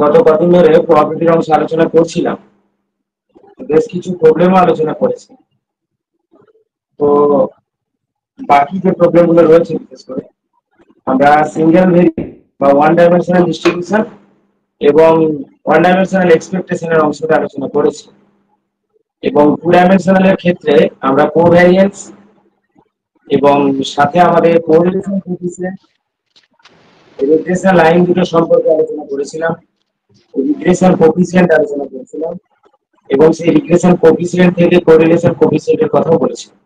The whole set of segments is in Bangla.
গত কদিন ধরে প্রপার্টির অংশ আলোচনা করছিলাম, বেশ কিছু প্রবলেমও আলোচনা করেছি। তো বাকি যে প্রবলেমগুলো রয়েছে, বিশেষ করে আমরা সিঙ্গেল ভেরিয়েবল বা ওয়ান ডাইমেনশনাল ডিস্ট্রিবিউশন এবং ওয়ান ডাইমেনশনাল এক্সপেকটেশনের অংশটা আলোচনা করেছি, এবং টু ডাইমেনশনালের ক্ষেত্রে আমরা কোভ্যারিয়েন্স এবং সাথে আমাদের কোরিলেশন কোএফিসিয়েন্ট, রিগ্রেশন লাইন দুটো সম্পর্কে আলোচনা করেছিলাম, রিগ্রেশন কোএফিসিয়েন্ট আলোচনা করেছিলাম, এবং সেই রিগ্রেশন কোএফিসিয়েন্ট থেকে কোরিলেশন কোএফিসিয়েন্টের কথাও বলেছিলাম।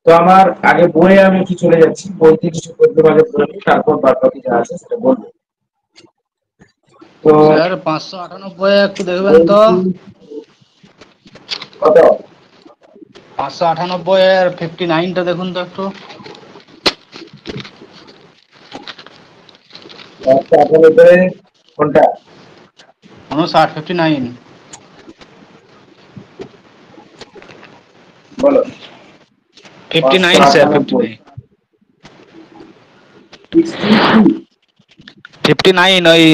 তো আমার আগে বইয়ে আমি একটু চলে যাচ্ছি, বই থেকে কিছু প্রশ্ন আগে পড়ে নিই, তারপর বাদ বাকি যা আছে সেটা বলবো। তো স্যার 598 একটু দেখবেন তো। কত? 598 এর 59টা দেখুন তো একটু। 598 কোনটা? 59 বলো। 59 স্যার 59 59 ওই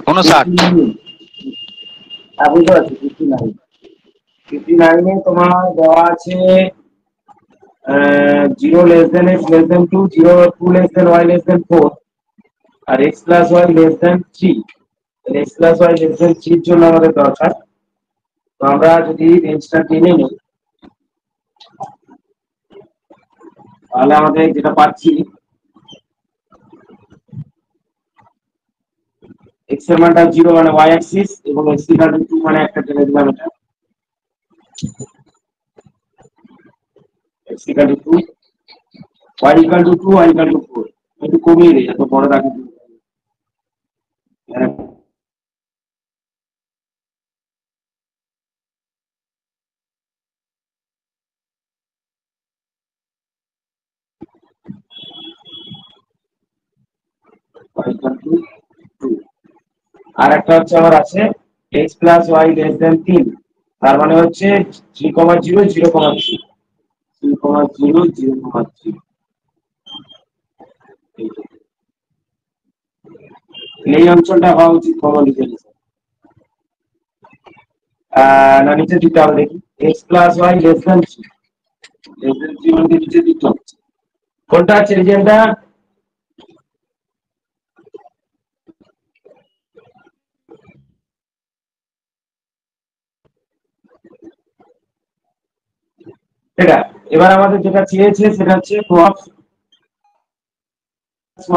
59। বুঝতে পারছি। 59 তোমার দেওয়া আছে 0 less than x less than 2, 0 2 less than y less than 4, আর x plus y less than 3। x plus y less than 3 এর জন্য আমাদের দরকার। তো আমরা যদি রেঞ্জটা টেনে নিই, তাহলে আমাদের যেটা পাচ্ছি, x এর মানটা 0 মানে y অ্যাক্সিস, এবং x equal to 2 মানে একটা টেনে দিলাম এটা, x equal to 2, y equal to 2, y equal to 4। একটু কমিয়ে দিই, এত বড় রাখি। আর একটা হচ্ছে আমার আছে x plus y less than 3, তার মানে হচ্ছে 3, 0, 0, 3, 3, 0, 0, 3। এই অঞ্চলটা হওয়া উচিত কমন লিখে নিতে। না, নিচে দিতে হবে, দেখি x plus y less than 3, less than 3 মানে নিচে দিতে হবে। কোনটা আছে রিজিয়নটা? এটা এবার আমাদের যেটা চেয়েছে সেটা হচ্ছে cos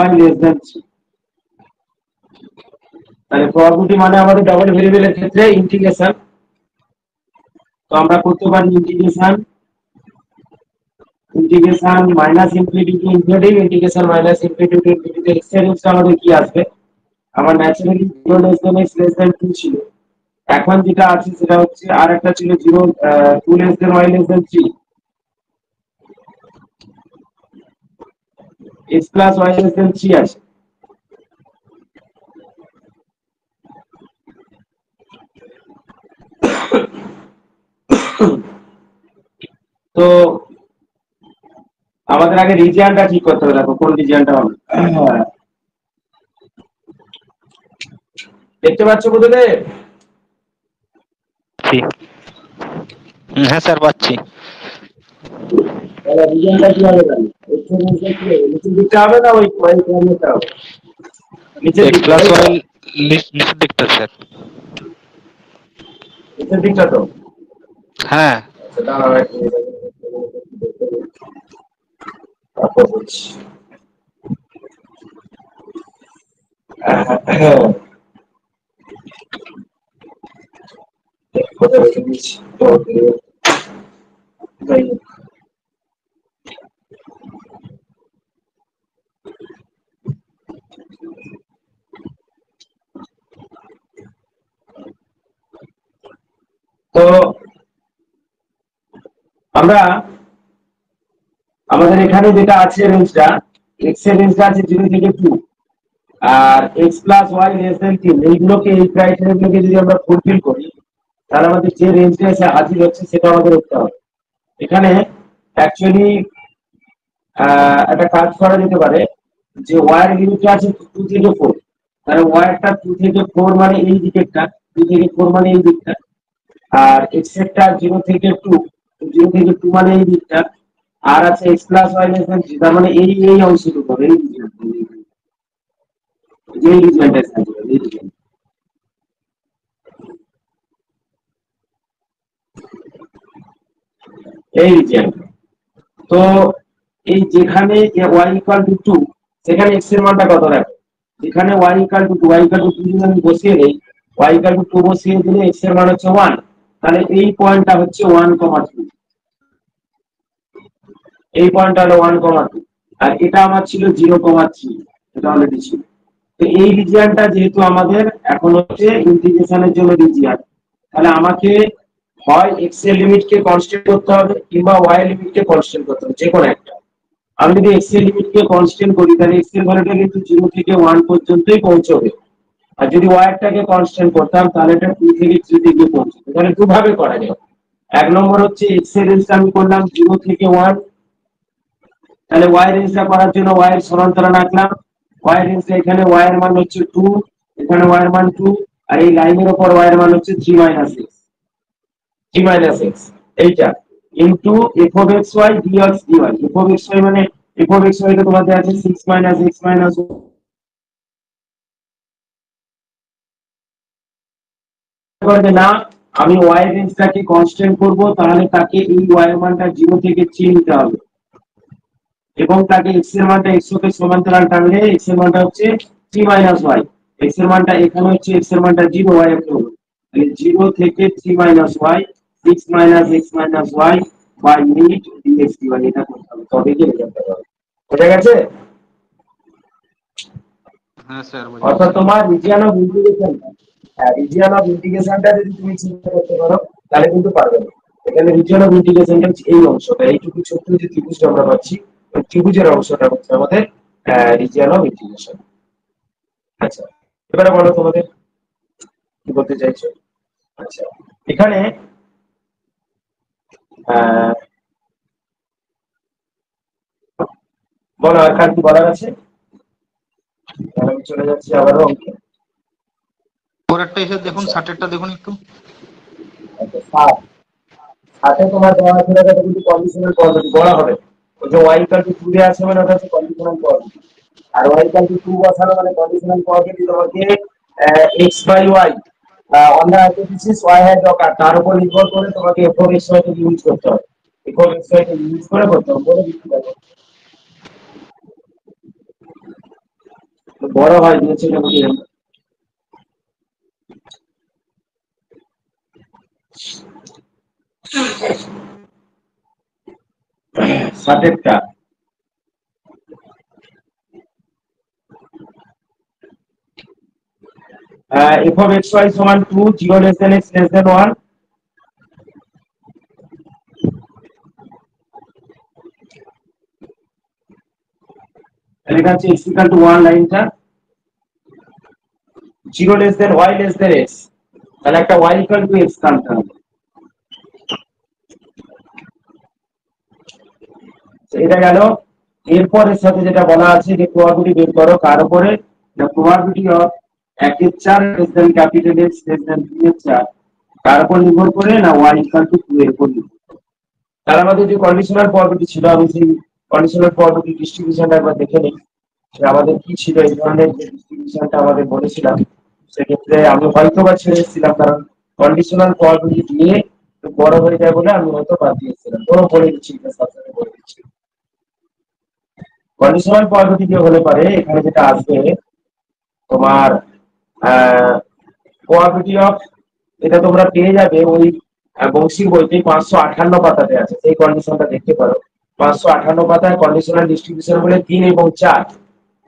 y less than 3। তাহলে প্রবাবিলিটি মানে আমাদের ডাবল ভেরিয়েবলের ক্ষেত্রে ইন্টিগ্রেশন। তো আমরা করতে পারি integration minus infinity to infinity, integration minus infinity to infinity. X এর রেঞ্জটা আমাদের কি আসবে? আমার naturally 0 less than x less than 2 ছিল, এখন যেটা আছে সেটা হচ্ছে আর একটা ছিল 0 2 less than y less than 3, x plus y less than 3 আছে। তো আমাদের আগে রিজিয়নটা ঠিক করতে হবে, দেখো কোন রিজিয়নটা হবে। দেখতে পাচ্ছ বুঝলে? হ্যাঁ স্যার পাচ্ছি। তাহলে রিজিয়নটা কি হবে? তাহলে x এর রেঞ্জটা কি হবে? নিচের দিকটা হবে না ওই y কোঅর্ডিনেটটা হবে? নিচের x দিকটা, প্লাস তাই তো? y নিচের দিকটা স্যার। নিচের দিকটা তো। হ্যাঁ সেটা হবে তারপর বলছি। কোথায় রেখে দিয়েছি তো, যাই হোক। তো আমরা আমাদের এখানে যেটা আছে রেঞ্জটা, x এর রেঞ্জটা আছে 0 থেকে 2, আর x plus y less than 3, এইগুলোকে এই ক্রাইটেরিয়াগুলোকে যদি আমরা ফুলফিল করি, তাহলে আমাদের যে রেঞ্জটা এসে হাজির হচ্ছে সেটা আমাদের দেখতে হবে। এখানে অ্যাকচুয়ালি একটা কাজ করা যেতে পারে, যে y এর লিমিটটা আছে 2 থেকে 4, তাহলে ওয়াইটা 2 থেকে 4 মানে এই দিকেরটা, 2 থেকে 4 মানে এই দিকটা, আর এক্স এরটা 0 থেকে 2, 0 থেকে 2 মানে এই দিকটা, আর আছে x plus y less than 3, তার মানে এই অংশটুকু হবে, এই রিজিয়নটা, এই রিজিয়নটা এই রিজিয়ন, এই রিজিয়ন। তো এই যেখানে y ইকুয়াল টু 2, সেখানে x এর মানটা কত রাখবে? যেখানে y equal to 2, y equal to 2 যদি আমি বসিয়ে দেই, y ইকুয়াল টু 2 বসিয়ে দিলে x এর মান হচ্ছে 1, তাহলে এই পয়েন্টটা হচ্ছে 1,2, এই পয়েন্টটা হলো 1,2, আর এটা আমার ছিল 0,3, এটা অলরেডি ছিল। তো এই রিজিয়নটা যেহেতু আমাদের এখন হচ্ছে ইন্টিগ্রেশনের জন্য রিজিয়ন, তাহলে আমাকে হয় x এর লিমিটকে কনস্ট্যান্ট করতে হবে কিংবা y এর লিমিটকে কনস্ট্যান্ট করতে হবে, যে কোনো একটা। আমি যদি x এর লিমিটকে কনস্ট্যান্ট করি তাহলে x এর ভ্যালুটা কিন্তু 0 থেকে 1 পর্যন্তই পৌঁছবে, আর যদি y এরটাকে কনস্ট্যান্ট করতাম তাহলে এটা 2 থেকে 3 থেকে পৌঁছবে। তাহলে দুভাবে করা যায়। এক নম্বর হচ্ছে x এর রেঞ্জটা আমি করলাম 0 থেকে 1, তাহলে y রেঞ্জটা করার জন্য y এর সমান্তরাল আঁকলাম, y রেঞ্জটা এখানে y এর মান হচ্ছে 2, এখানে y এর মান 2, আর এই লাইনের উপর y এর মান হচ্ছে 3 মাইনাস x, 3 মাইনাস x, এইটা into f of xy dx dy। f of xy মানে f of xy কে তোমাদের আছে 6 মাইনাস x মাইনাস করবে না, আমি y এর রেঞ্জটাকে কনস্ট্যান্ট করব, তাহলে তাকে এই y এর মানটা 0 থেকে 3 নিতে হবে, এবং তাকে x এর মানটা x কে সমান্তরাল টানলে x এর মানটা হচ্ছে 3 মাইনাস y, x এর মানটা এখানে হচ্ছে x এর মানটা 0, y এর হবে তাহলে 0 থেকে 3 minus y, 6 minus x minus y by 8 dx dy, এটা করতে হবে, তবে কি রেজাল্ট হবে। বুঝা গেছে? হ্যাঁ স্যার অর্থাৎ বুঝেছি। তোমার রিজিয়ন অফ ইন্টিগ্রেশন, হ্যাঁ রিজিয়ন অফ ইন্টিগ্রেশনটা যদি তুমি চিন্তা করতে পারো তাহলে কিন্তু পারবে না। এখানে রিজিয়ন অফ ইন্টিগ্রেশনটা হচ্ছে এই অংশটা, এইটুকু ছোট্ট যে ত্রিভুজটা আমরা পাচ্ছি, ওই ত্রিভুজের অংশটা হচ্ছে আমাদের রিজিয়ন অফ ইন্টিগ্রেশন। আচ্ছা, এবারে বলো তোমাদের কি বলতে চাইছো। আচ্ছা, এখানে আহ বলো আর কার কি বলার আছে, তাহলে আমি চলে যাচ্ছি আবারও অঙ্কে। পরেরটা এসে দেখুন, আচ্ছা, 60-এরটা দেখুন একটু। আচ্ছা, সাথে তোমার দেওয়া আছে এটা কিন্তু কন্ডিশনাল কোয়ান্টিটি বলা হবে। ওই যে y ইকুয়াল টু 2 এ আছে মানে ওটা হচ্ছে কন্ডিশনাল কোয়ান্টিটি, আর y ইকুয়াল টু 2 বসানো মানে কন্ডিশনাল কোয়ান্টিটি তোমাকে x by y on the hypothesis y has occur, তার উপর নির্ভর করে তোমাকে f of x y কে ইউজ করতে হবে, f of x y কে ইউজ করে করতে হবে, বলে দিচ্ছি দেখো। বড় হয় দিয়েছে এটা বুঝিয়ে সাতেরটা f of x y সমান 2, 0 less than x less than 1, লেখা আছে x equal to 1 লাইনটা, 0 less than y less than x, তাহলে একটা y equal to x টানতে হবে। এটা গেল। এরপরের সাথে যেটা বলা আছে যে প্রবাবিলিটি বের করো কার উপরে, দ্য প্রবাবিলিটি অফ 1 এর 4 less than capital x less than 2 এর 4, কার উপর নির্ভর করে না y ইকুয়াল টু 2 এর উপর নির্ভর করে। তার আমাদের যে কন্ডিশনাল প্রবাবিলিটি ছিল, আমি সেই কন্ডিশনাল প্রবাবিলিটি ডিস্ট্রিবিউশনটা একবার দেখে নিই যে আমাদের কি ছিল। এই ধরনের যে ডিস্ট্রিবিউশনটা আমাদের বলেছিলাম সেক্ষেত্রে আমি হয়তো বা ছেড়ে এসেছিলাম, কারণ কন্ডিশনাল প্রবাবিলিটি নিয়ে বড় হয়ে যায় বলে আমি হয়তো বাদ দিয়েছিলাম, বড় বলে দিচ্ছি, সাবজেক্টে বলে দিচ্ছি। কন্ডিশনাল প্রবাবিলিটি যে হলে পারে এখানে যেটা আসবে তোমার প্রবাবিলিটি অফ, এটা তোমরা পেয়ে যাবে ওই বংশীর বইতে 558 পাতাতে আছে, সেই কন্ডিশনটা দেখতে পারো। 558 পাতায় কন্ডিশনাল ডিস্ট্রিবিউশন বলে 3 এবং 4,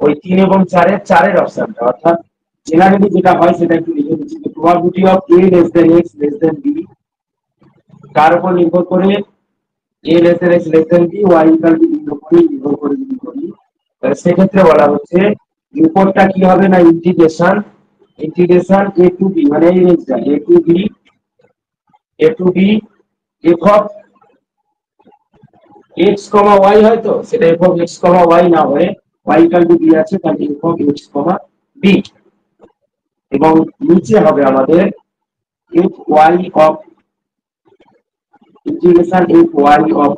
ওই 3 এবং 4 এর অপশনটা, অর্থাৎ জেনারেলি যেটা হয় সেটা একটু লিখে দিচ্ছি। Probability of a less than x less than b, কার উপর নির্ভর করে a less than x less than b, y equal to b এর উপর নির্ভর করে যদি করি, তাহলে সেক্ষেত্রে বলা হচ্ছে উপরটা কি হবে না integration, integration a to b, মানে এই রেঞ্জটা a to b, a to b f of x, y হয়তো সেটা f of x, y না হয়ে y equal to b আছে, তাহলে f of x, b। এবং নিচে হবে আমাদের F Y of integration F Y of.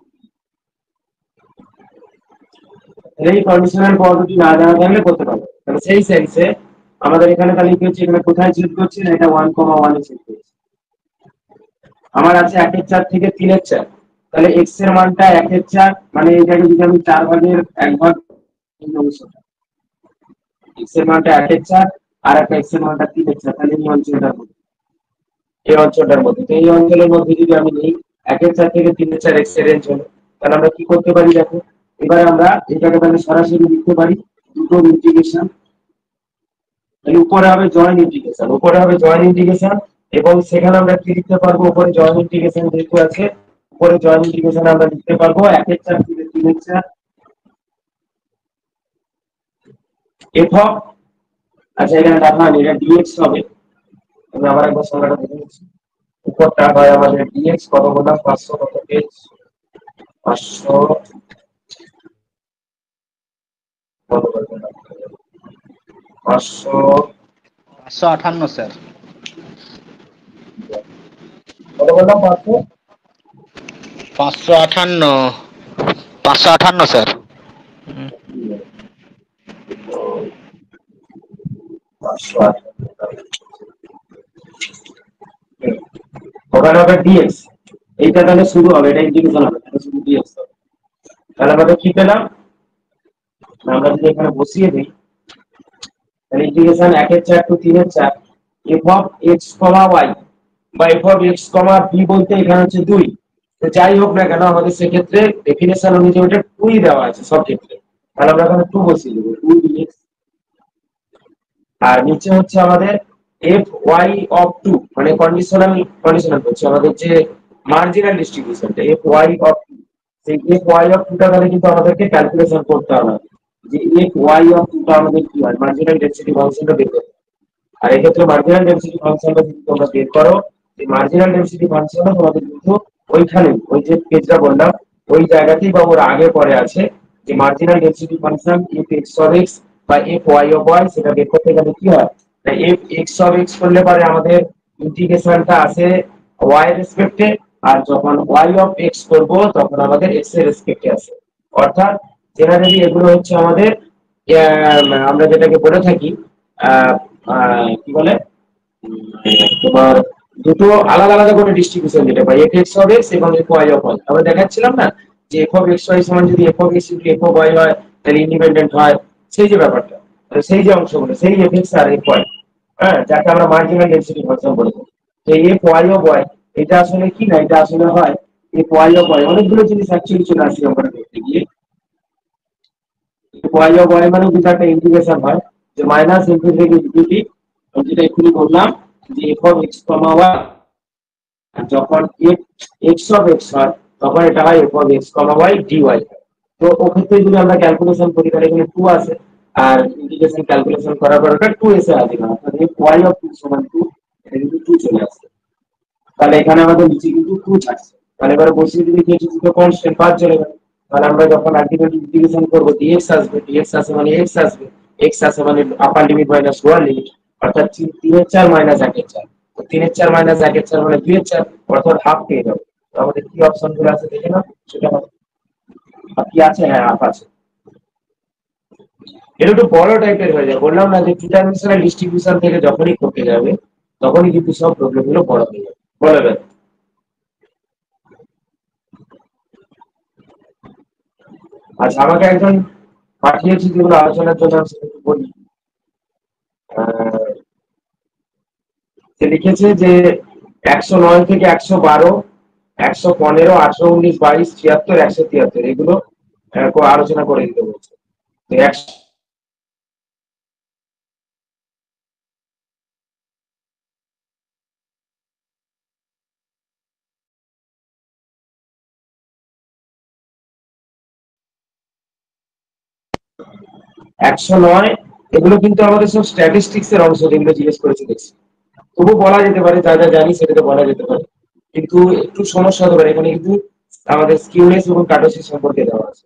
এই কন্ডিশনাল পদ্ধতি না জানা থাকলে করতে পারবে। তাহলে সেই সেন্সে আমাদের এখানে তাহলে কি হচ্ছে, এখানে কোথায় চেক করছি না, এটা 1,1 এ চেক করছি। আমার আছে 1/4 থেকে 3/4, তাহলে x এর মানটা 1/4, মানে এটাকে যদি আমি 4 ভাগের 1 ভাগ, এই অংশটা x এর মানটা 1/4 আর একটা x এর মানটা 3/4, তাহলে এই অঞ্চলটার মধ্যে, এই অঞ্চলটার মধ্যে, তো এই অঞ্চলের মধ্যে যদি আমি নিই 1/4 থেকে 3/4 x এর রেঞ্জ হলো, তাহলে আমরা কি করতে পারি দেখো, এবার আমরা এটাকে তাহলে সরাসরি লিখতে পারি দুটো ইন্টিগ্রেশন। তাহলে উপরে হবে জয়েন্ট ইন্টিগ্রেশন, উপরে হবে জয়েন্ট ইন্টিগ্রেশন, এবং সেখানে আমরা কি লিখতে পারবো, উপরে জয়েন্ট ইন্টিগ্রেশন যেহেতু আছে, উপরে জয়েন্ট ইন্টিগ্রেশন আমরা লিখতে পারবো 1/4 থেকে 3/4 f অফ, আচ্ছা এখানে দেখা হয়নি, এটা dx হবে, আমি আবার একবার সংখ্যাটা দেখে নিচ্ছি। উপরটা হয় আমাদের dx, কত বললাম 500, কত পেজ 500, কত বললাম 500, 558 স্যার। কত বললাম 500, 558, 558 স্যার। 508, ওখানে হবে dx, এইটা তাহলে শুরু হবে, এটা ইন্টিগ্রেশন হবে, তাহলে শুধু dx হবে। তাহলে আমরা কি পেলাম, আমরা যদি এখানে বসিয়ে দিই, তাহলে integration 1/4 to 3/4 f of x, y বা f অফ x, b বলতে এখানে হচ্ছে 2, তো যাই হোক না কেন আমাদের সেক্ষেত্রে ডেফিনেশন অনুযায়ী ওটা 2ই দেওয়া আছে সব ক্ষেত্রে, তাহলে আমরা এখানে 2 বসিয়ে দেবো, 2 dx। আর নিচে হচ্ছে আমাদের এফ ওয়াই অফ 2, মানে কন্ডিশনাল হচ্ছে আমাদের যে মার্জিনাল ডিস্ট্রিবিউশনটা এফ ওয়াই অফ 2, সেই এফ ওয়াই অফ 2টা তাহলে কিন্তু আমাদেরকে ক্যালকুলেশন করতে হবে যে এফ ওয়াই অফ 2টা আমাদের কি হয়, মার্জিনাল ডেনসিটি ফাংশনটা বের করতে। আর এক্ষেত্রে মার্জিনাল ডেনসিটি ফাংশনটা যদি তোমরা বের করো, এই মার্জিনাল ডেনসিটি ফাংশনটা তোমাদের কিন্তু ওইখানে, ওই যে পেজটা বললাম ওই জায়গাতেই বা ওর আগে পরে আছে, যে marginal density function F x of x বা এফ ওয়াই অফ ওয়াই, সেটা বের করতে গেলে কি হয়, এফ এক্স অফ এক্স করলে পারে আমাদের ইন্টিগ্রেশনটা আসে ওয়াই এর রেসপেক্টে, আর যখন ওয়াই অফ এক্স করব তখন আমাদের এক্স এর রেসপেক্টে আসে। অর্থাৎ জেনারেলি এগুলো হচ্ছে আমাদের আমরা যেটাকে বলে থাকি কি বলে, তোমার দুটো আলাদা আলাদা করে ডিস্ট্রিবিউশন যেটা পাই, এফ এক্স অফ এক্স এবং এফ ওয়াই অফ ওয়াই। আমরা দেখাচ্ছিলাম না যে এফ অফ এক্স ওয়াই সমান যদি f of x into f of y হয় তাহলে ইন্ডিপেন্ডেন্ট হয়, সেই যে ব্যাপারটা, সেই যে অংশগুলো, সেই এফ এক্স আর এফ ওয়াই, হ্যাঁ, যাকে আমরা মার্জিনাল ডেনসিটি ফাংশন বলে থাকি। তো এফ ওয়াই অফ ওয়াই এটা আসলে কি না, এটা আসলে হয় এফ ওয়াই অফ ওয়াই, অনেকগুলো জিনিস অ্যাকচুয়ালি চলে আসছে আমরা দেখতে গিয়ে। এফ ওয়াই অফ ওয়াই মানে দুটো একটা ইন্টিগ্রেশন হয়, যে মাইনাস ইনটু থেকে ইনফিনিটি, যেটা এক্ষুনি বললাম যে f of x comma y, যখন এক্স অফ এক্স হয় তখন এটা হয় f of x comma y dy. তো ওক্ষেত্রে যদি আমরা ক্যালকুলেশন করি তাহলে এখানে 2 আসে, আর ইন্টিগ্রেশন ক্যালকুলেশন করার পর ওটা 2 এসে আসে না, অর্থাৎ এফ ওয়াই অফ 2 সমান 2, এটা কিন্তু 2 চলে আসে। তাহলে এখানে আমাদের নিচে কিন্তু 2 থাকছে, তাহলে এবারে বসিয়ে দিলে কি হচ্ছে, দুটো কনস্ট্যান্ট বাদ চলে গেল। তাহলে আমরা যখন আলটিমেট ইন্টিগ্রেশন করব dx আসবে, dx আসে মানে x আসবে, x আসে মানে আপার লিমিট মাইনাস লোয়ার লিমিট, অর্থাৎ 3/4 মাইনাস 1/4, তো 3/4 মাইনাস 1/4 মানে 2/4, অর্থাৎ হাফ পেয়ে যাবে। তো আমাদের কি অপশন গুলো আছে দেখে নাও, সেটা কি আছে, হ্যাঁ হাফ আছে। এটা একটু বড় টাইপের হয়ে যায়, বললাম না যে টু ডাইমেনশনাল ডিস্ট্রিবিউশন থেকে যখনই করতে যাবে তখনই কিন্তু সব প্রবলেম গুলো বড় হয়ে যাবে, বলে দেবে। আচ্ছা আমাকে একজন পাঠিয়েছি যেগুলো আলোচনার জন্য, আমি সেটা একটু বলি। সে লিখেছে যে 109 থেকে 112, 115, 18, 19, 22, 76, 173 এগুলো আলোচনা করে দিতে বলছে। তো 109 এগুলো কিন্তু আমাদের সব স্ট্যাটিস্টিক্স এর অংশ, যেগুলো জিজ্ঞেস করেছে দেখছি। তবু বলা যেতে পারে, যা যা জানি সেটা তো বলা যেতে পারে, কিন্তু একটু সমস্যা হতে পারে। এখানে কিন্তু আমাদের স্কিউনেস এবং কাটোসিস সম্পর্কে দেওয়া আছে।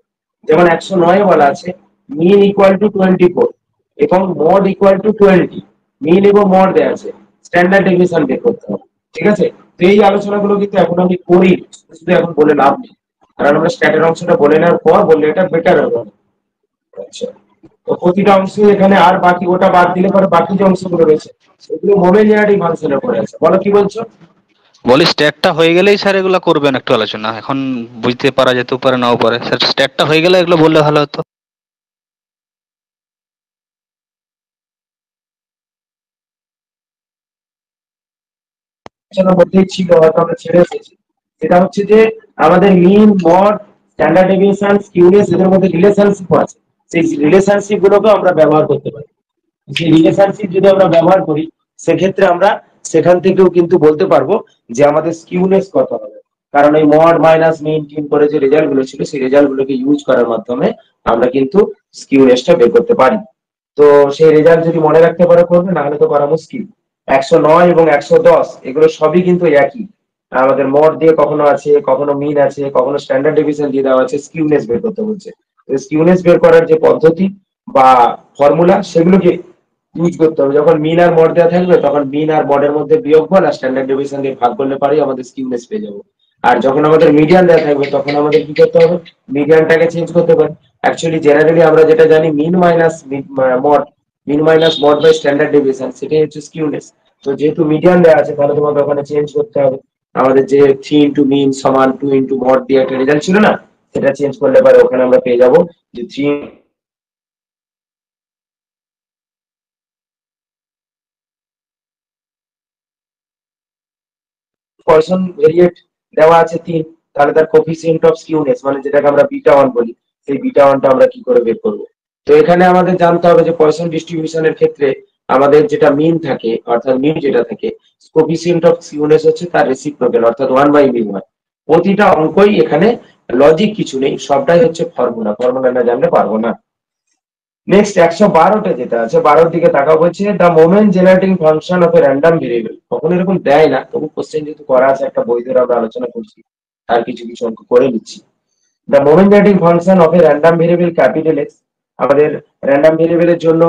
যেমন 109 বলা আছে মিন ইকুয়াল টু 24 এবং মড ইকুয়াল টু 20, মিন এবং মড দেওয়া আছে, স্ট্যান্ডার্ড ডেভিয়েশন বের করতে হবে। ঠিক আছে, তো এই আলোচনাগুলো কিন্তু এখন আমি করি, শুধু এখন বলে লাভ নেই, কারণ আমরা স্ট্যাটের অংশটা বলে নেওয়ার পর বললে এটা বেটার হবে। আচ্ছা, তো প্রতিটা অংশ এখানে, আর বাকি ওটা বাদ দিলে পরে বাকি যে অংশগুলো রয়েছে এগুলো মোমেন্ট জেনারেটিং ফাংশনের উপরে আছে। বলো কি বলছো? বলি স্ট্যাটটা হয়ে গেলেই স্যার এগুলো করবেন একটু আলোচনা, এখন বুঝতে পারা যেতেও পারে নাও পারে স্যার, স্ট্যাটটা হয়ে গেলে এগুলো বললে ভালো হতো। আলোচনার মধ্যেই ছিল, হয়তো আমরা ছেড়ে এসেছি। সেটা হচ্ছে যে আমাদের মিন, মড, স্ট্যান্ডার্ড ডেভিয়েশন, স্কিউনেস, এদের মধ্যে রিলেশনশিপ আছে। সেই রিলেশনশিপ গুলোকে আমরা ব্যবহার করতে পারি। সেই রিলেশনশিপ যদি আমরা ব্যবহার করি, সেক্ষেত্রে আমরা সেখান থেকেও কিন্তু বলতে পারবো যে আমাদের স্কিউনেস কত হবে। কারণ এই মড মাইনাস মিন টিন করে যে রেজাল্ট গুলো ছিল, সেই রেজাল্ট গুলোকে ইউজ করার মাধ্যমে আমরা কিন্তু স্কিউনেসটা বের করতে পারি। তো সেই রেজাল্ট যদি মনে রাখতে পারো করবে, না হলে তো করা মুশকিল। 109 এবং 110 এগুলো সবই কিন্তু একই। আমাদের মড দিয়ে কখনো আছে, কখনো মিন আছে, কখনো স্ট্যান্ডার্ড ডেভিয়েশন দিয়ে দেওয়া আছে, স্কিউনেস বের করতে বলছে। স্কিউনেস বের করার যে পদ্ধতি বা ফর্মুলা, সেগুলোকে ইউজ করতে হবে। যখন মিন আর মড দেওয়া থাকবে তখন মিন আর মডের মধ্যে বিয়োগফল আর স্ট্যান্ডার্ড ডেভিয়েশন দিয়ে ভাগ করলে পারেই আমাদের স্কিউনেস পেয়ে যাবো। আর যখন আমাদের মিডিয়ান দেওয়া থাকবে তখন আমাদের কি করতে হবে, মিডিয়ানটাকে চেঞ্জ করতে পারি। অ্যাকচুয়ালি জেনারেলি আমরা যেটা জানি mean minus mode, mean minus mode by standard deviation, সেটাই হচ্ছে স্কিউনেস। তো যেহেতু মিডিয়ান দেওয়া আছে তাহলে তোমাকে ওখানে চেঞ্জ করতে হবে। আমাদের যে 3 ইন্টু মিন সমান 2 ইন্টু মড দিয়ে একটা রেজাল্ট ছিল না, সেটা চেঞ্জ করলে পারে ওখানে আমরা পেয়ে যাবো যে 3 পয়সন ভেরিয়েট দেওয়া আছে 3, তাহলে তার কোফিসিয়েন্ট অফ স্কিউনেস মানে যেটাকে আমরা বিটা 1 বলি, সেই বিটা 1টা আমরা কি করে বের করব? তো এখানে আমাদের জানতে হবে যে পয়সন ডিস্ট্রিবিউশনের ক্ষেত্রে আমাদের যেটা মিন থাকে, অর্থাৎ মিন যেটা থাকে, কোফিসিয়েন্ট অফ স্কিউনেস হচ্ছে তার রেসিপ্রোকাল, অর্থাৎ 1/মিন হয়। প্রতিটা অঙ্কই এখানে লজিক কিছু নেই, সবটাই হচ্ছে ফর্মুলা, ফর্মুলা না জানলে পারবো না। নেক্সট 112টা যেটা আছে 12 দিকে তাকাও, বলছে the moment generating function of a random variable. কখনো এরকম দেয় না, তবু কোশ্চেন যেহেতু করা আছে, একটা বই ধরে আমরা আলোচনা করছি, আর কিছু কিছু অঙ্ক করে নিচ্ছি। The moment generating function of a random variable capital x. আমাদের র্যান্ডম ভেরিয়েবলের জন্য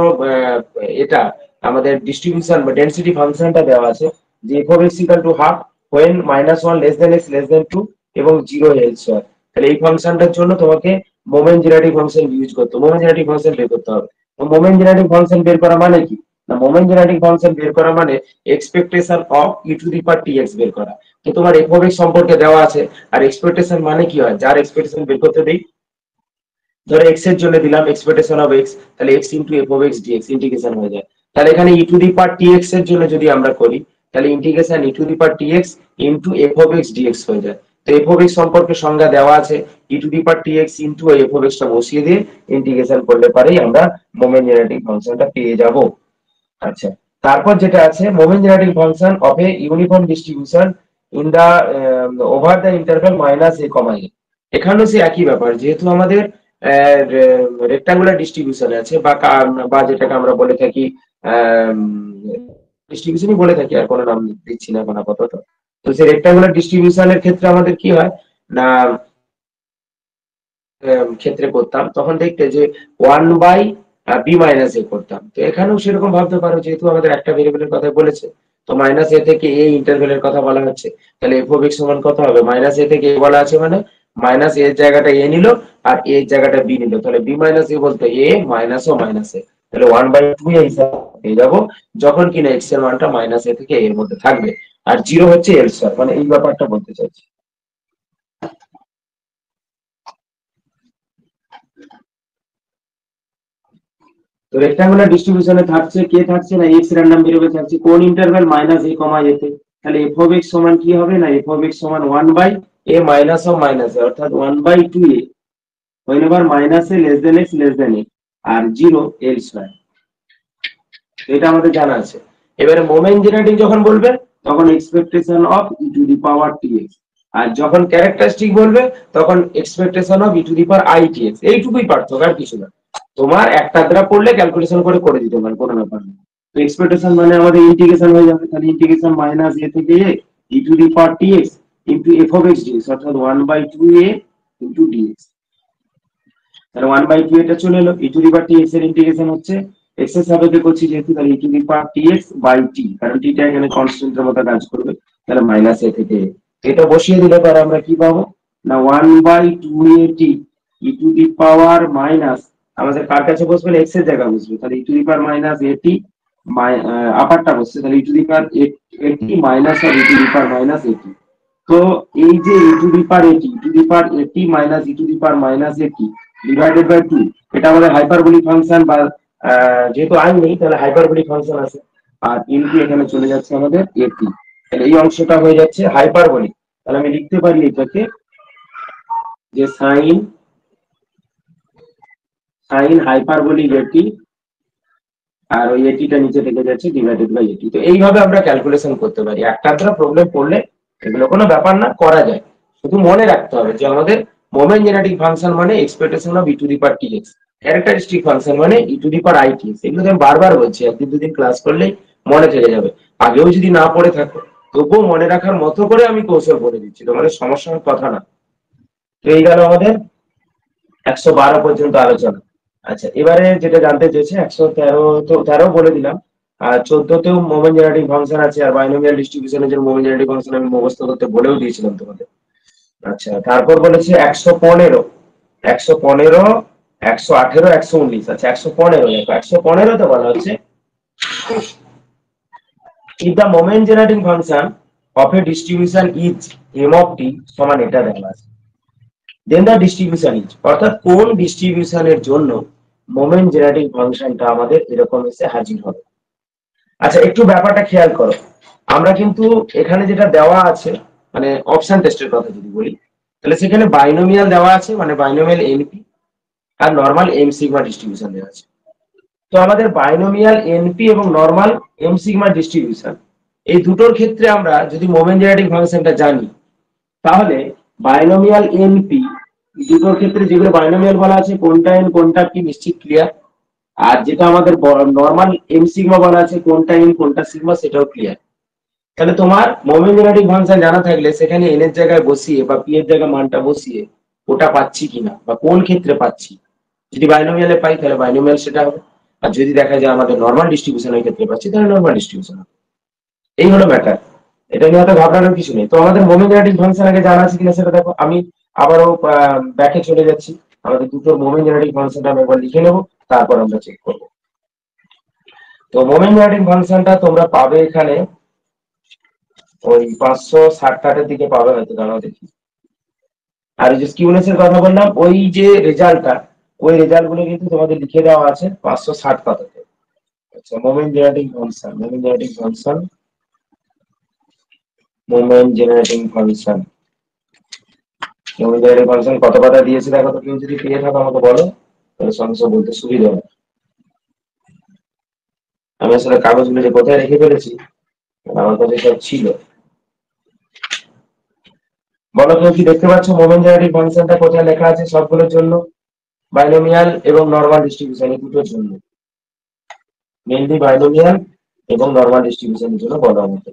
এটা আমাদের ডিস্ট্রিবিউশন বা ডেনসিটি ফাংশনটা দেওয়া আছে যে f of x equal to half when -1 less than x less দেন 2 এবং 0 এলস হয়। তাহলে এই ফাংশনটার জন্য তোমাকে মোমেন্ট জেনারেটিং ফাংশন ইউজ করতে, মোমেন্ট জেনারেটিং ফাংশন বের করতে হবে। তো মোমেন্ট জেনারেটিং ফাংশন বের করা মানে কি? না, মোমেন্ট জেনারেটিং ফাংশন বের করা মানে expectation of e to the power TX বের করা। তো তোমার এফ অফ এক্স সম্পর্কে দেওয়া আছে, আর এক্সপেকটেশন মানে কি হয়, যার এক্সপেকটেশন বের করতে দেই, ধরো এক্স এর জন্য দিলাম এক্সপেকটেশন অফ এক্স, তাহলে x into f of x dx integration হয়ে যায়। তাহলে এখানে ই টু দি পাওয়ার টিএক্স এর জন্য যদি আমরা করি, তাহলে integration e to the power TX into f of x dx হয়ে যায়। তো এফ অফ এক্স সম্পর্কে সংজ্ঞা দেওয়া আছে, e to the power TX into f of x টা বসিয়ে দিয়ে ইন্টিগ্রেশন করলে পারেই আমরা মোমেন্ট জেনারেটিং ফাংশনটা পেয়ে যাব। আচ্ছা, তারপর যেটা আছে moment generating function of a uniform distribution in the over the interval minus a comma a. এখানেও সে একই ব্যাপার, যেহেতু আমাদের রেক্টাঙ্গুলার ডিস্ট্রিবিউশন আছে বা যেটাকে আমরা বলে থাকি ডিস্ট্রিবিউশনই বলে থাকি, আর কোনো নাম দিচ্ছি না এখন আপাতত। তো সেই রেক্টাঙ্গুলার ডিস্ট্রিবিউশনের ক্ষেত্রে আমাদের কি হয় না, ক্ষেত্রে করতাম তখন দেখতে যে 1/b - a করতাম। তো এখানেও সেরকম ভাবতে পারো, যেহেতু আমাদের একটা ভেরিয়েবলের কথা বলেছে, তো মাইনাস এ থেকে এ ইন্টারভেলের কথা বলা হচ্ছে, তাহলে এফ অফ এক্স সমান কত হবে, মাইনাস এ থেকে এ বলা আছে মানে মাইনাস এর জায়গাটা এ নিল আর এর জায়গাটা বি নিল, তাহলে b - a বলতে এ মাইনাস ও মাইনাস এ, তাহলে 1/2 এ হিসাব পেয়ে যাবো, যখন কিনা এক্স এর মানটা মাইনাস এ থেকে এর মধ্যে থাকবে। আর 0 হচ্ছে এল স্কয়ার, মানে এই ব্যাপারটা বলতে চাইছি। তো রেক্টাঙ্গুলার ডিস্ট্রিবিউশনে থাকছে কে, থাকছে না এক্স র্যান্ডম ভেরিয়েবল থাকছে, কোন ইন্টারভ্যাল মাইনাস এ কমা এতে। তাহলে এফ অফ এক্স সমান কি হবে না, এফ অফ এক্স সমান 1/a minus of minus a, অর্থাৎ 1/2a whenever minus a less than x less than a আর 0 এল স্কয়ার। এটা আমাদের জানা আছে। এবারে মোমেন্ট জেনারেটিং যখন বলবে তখন expectation of e to the power t x, আর যখন ক্যারেক্টারিস্টিক বলবে তখন expectation of e to the power i t x. এইটুকুই পার্থক্য, আর কিছু না। তোমার একটা দ্বারা পড়লে ক্যালকুলেশন করে করে দিতে পারে, কোনো ব্যাপার না। তো এক্সপেকটেশন মানে আমাদের ইন্টিগ্রেশন হয়ে যাবে, তাহলে ইন্টিগ্রেশন মাইনাস এ থেকে a e to the power t x into f of x d x, অর্থাৎ 1/2a ইনটু ডিএক্স। তাহলে 1/2 এটা চলে এলো, e to the power t x এর ইন্টিগ্রেশন হচ্ছে এক্স এর সাপেক্ষে করছি যেহেতু, তাহলে e to the power t x by t, কারণ টিটা এখানে কনস্ট্যান্টের মতো কাজ করবে, তাহলে মাইনাস এ থেকে এ। এটা বসিয়ে দিলে পরে আমরা কি পাবো না 1/2at E to the power minus, আমাদের কার কাছে বসবে, এক্স এর জায়গা বসবে, তাহলে e to the power minus এটি, আপারটা বসছে, তাহলে e to the power at minus আর e to the power minus at. তো এই যে ই টু দি পাওয়ার এটি, ই to the power at minus e to the power minus এটি ডিভাইডেড বাই 2, এটা আমাদের হাইপারবোলিক ফাংশন, বা যেহেতু আই নেই তাহলে হাইপারবোলিক ফাংশন আছে, আর ইনটু এখানে চলে যাচ্ছে আমাদের এটি, তাহলে এই অংশটা হয়ে যাচ্ছে হাইপারবোলিক। তাহলে আমি লিখতে পারি এটাকে যে সাইন হাইপারবোলিক এটি, আর ওই এটিটা নিচে থেকে যাচ্ছে ডিভাইডেড বাই এটি। তো এইভাবে আমরা ক্যালকুলেশন করতে পারি, একটা প্রবলেম পড়লে এগুলো কোনো ব্যাপার না, করা যায়, শুধু মনে রাখতে হবে যে আমাদের মোমেন্ট জেনারেটিং ফাংশন মানে expectation of e to the power TX, characteristic function মানে ই টু দি পাওয়ার আইটিএক্স। এগুলো আমি বারবার বলছি, একদিন দুদিন ক্লাস করলেই মনে থেকে যাবে, আগেও যদি না পড়ে থাকো তবুও মনে রাখার মতো করে আমি কৌশল বলে দিচ্ছি, তোমাদের সমস্যার কথা না। তো এই গেল আমাদের 112 পর্যন্ত আলোচনা। আচ্ছা, এবারে যেটা জানতে চেয়েছে 113, তো 13 বলে দিলাম, আর 14তেও মোমেন্ট জেনারেটিং ফাংশন আছে, আর বাইনোমিয়াল ডিস্ট্রিবিউশনের জন্য মোমেন্ট জেনারেটিং ফাংশন আমি মুখস্থ করতে বলেও দিয়েছিলাম তোমাদের। আচ্ছা, তারপর বলেছে 115, 118, 119। আচ্ছা 115 দেখো, 115তে বলা হচ্ছে if the moment generating function of a distribution is m of t সমান এটা দেওয়া আছে, দেন দ্য ডিস্ট্রিবিউশন ইজ, অর্থাৎ কোন ডিস্ট্রিবিউশনের জন্য মোমেন্ট জেনারেটিং ফাংশনটা আমাদের এরকম এসে হাজির হবে। আচ্ছা একটু ব্যাপারটা খেয়াল করো, আমরা কিন্তু এখানে যেটা দেওয়া আছে, মানে অপশন টেস্টের কথা যদি বলি, তাহলে সেখানে বাইনোমিয়াল দেওয়া আছে, মানে বাইনোমিয়াল এনপি আর নরমাল এম সিগমা ডিস্ট্রিবিউশন দেওয়া আছে। তো আমাদের বাইনোমিয়াল এনপি এবং নরমাল এম সিগমা ডিস্ট্রিবিউশন, এই দুটোর ক্ষেত্রে আমরা যদি মোমেন্ট জেনারেটিং ফাংশনটা জানি, তাহলে বাইনোমিয়াল এনপি দুটোর ক্ষেত্রে যেগুলো বাইনোমিয়াল বলা আছে, কোনটা এন কোনটা পি নিশ্চিত ক্লিয়ার, আর যেটা আমাদের নরমাল এম সিগমা বলা আছে, কোনটা এন কোনটা সিগমা সেটাও ক্লিয়ার। তাহলে তোমার মোমেন্ট জেনারেটিং ফাংশন জানা থাকলে সেখানে এন এর জায়গায় বসিয়ে বা পি এর জায়গায় মানটা বসিয়ে ওটা পাচ্ছি কিনা বা কোন ক্ষেত্রে পাচ্ছি, যদি বাইনোমিয়ালে পাই তাহলে বাইনোমিয়াল সেটা হবে, আর যদি দেখা যায় আমাদের নরমাল ডিস্ট্রিবিউশনের ক্ষেত্রে পাচ্ছি তাহলে নরমাল ডিস্ট্রিবিউশন হবে। এই হলো ম্যাটার, এটা নিয়ে হয়তো ঘাবড়ানোর কিছু নেই। তো আমাদের মোমেন্ট জেনারেটিং ফাংশন আগে জানা আছে কিনা সেটা দেখো, আমি আবারও ব্যাকে চলে যাচ্ছি, আমাদের দুটোর মোমেন্ট জেনারেটিং ফাংশনটা আমি একবার লিখে নেবো, তারপর আমরা চেক করবো। তো মোমেন্ট জেনারেটিং ফাংশনটা তোমরা পাবে এখানে ওই 560 দিকে পাবে হয়তো, দাঁড়াও দেখি। আর এই যে স্কিউনেস এর কথা বললাম, ওই যে রেজাল্টটা, ওই রেজাল্ট গুলো কিন্তু তোমাদের লিখে দেওয়া আছে 560 পাতাতে। আচ্ছা, moment generating function, moment generating function, moment generating function, moment generating function কত পাতা দিয়েছে দেখো তো, কেউ যদি পেয়ে থাকো আমাকে বলো, তাহলে সঙ্গে সঙ্গে বলতে সুবিধা হবে। আমি আসলে কাগজগুলো যে কোথায় রেখে ফেলেছি, আমার কাছে সব ছিল। বলো কেউ কি দেখতে পাচ্ছ মোমেন্ট জেনারেটিং ফাংশনটা কোথায় লেখা আছে সবগুলোর জন্য, বাইনোমিয়াল এবং নরমাল ডিস্ট্রিবিউশন এই দুটোর জন্য, মেইনলি বাইনোমিয়াল এবং নরমাল ডিস্ট্রিবিউশনের জন্য বলা আমাকে।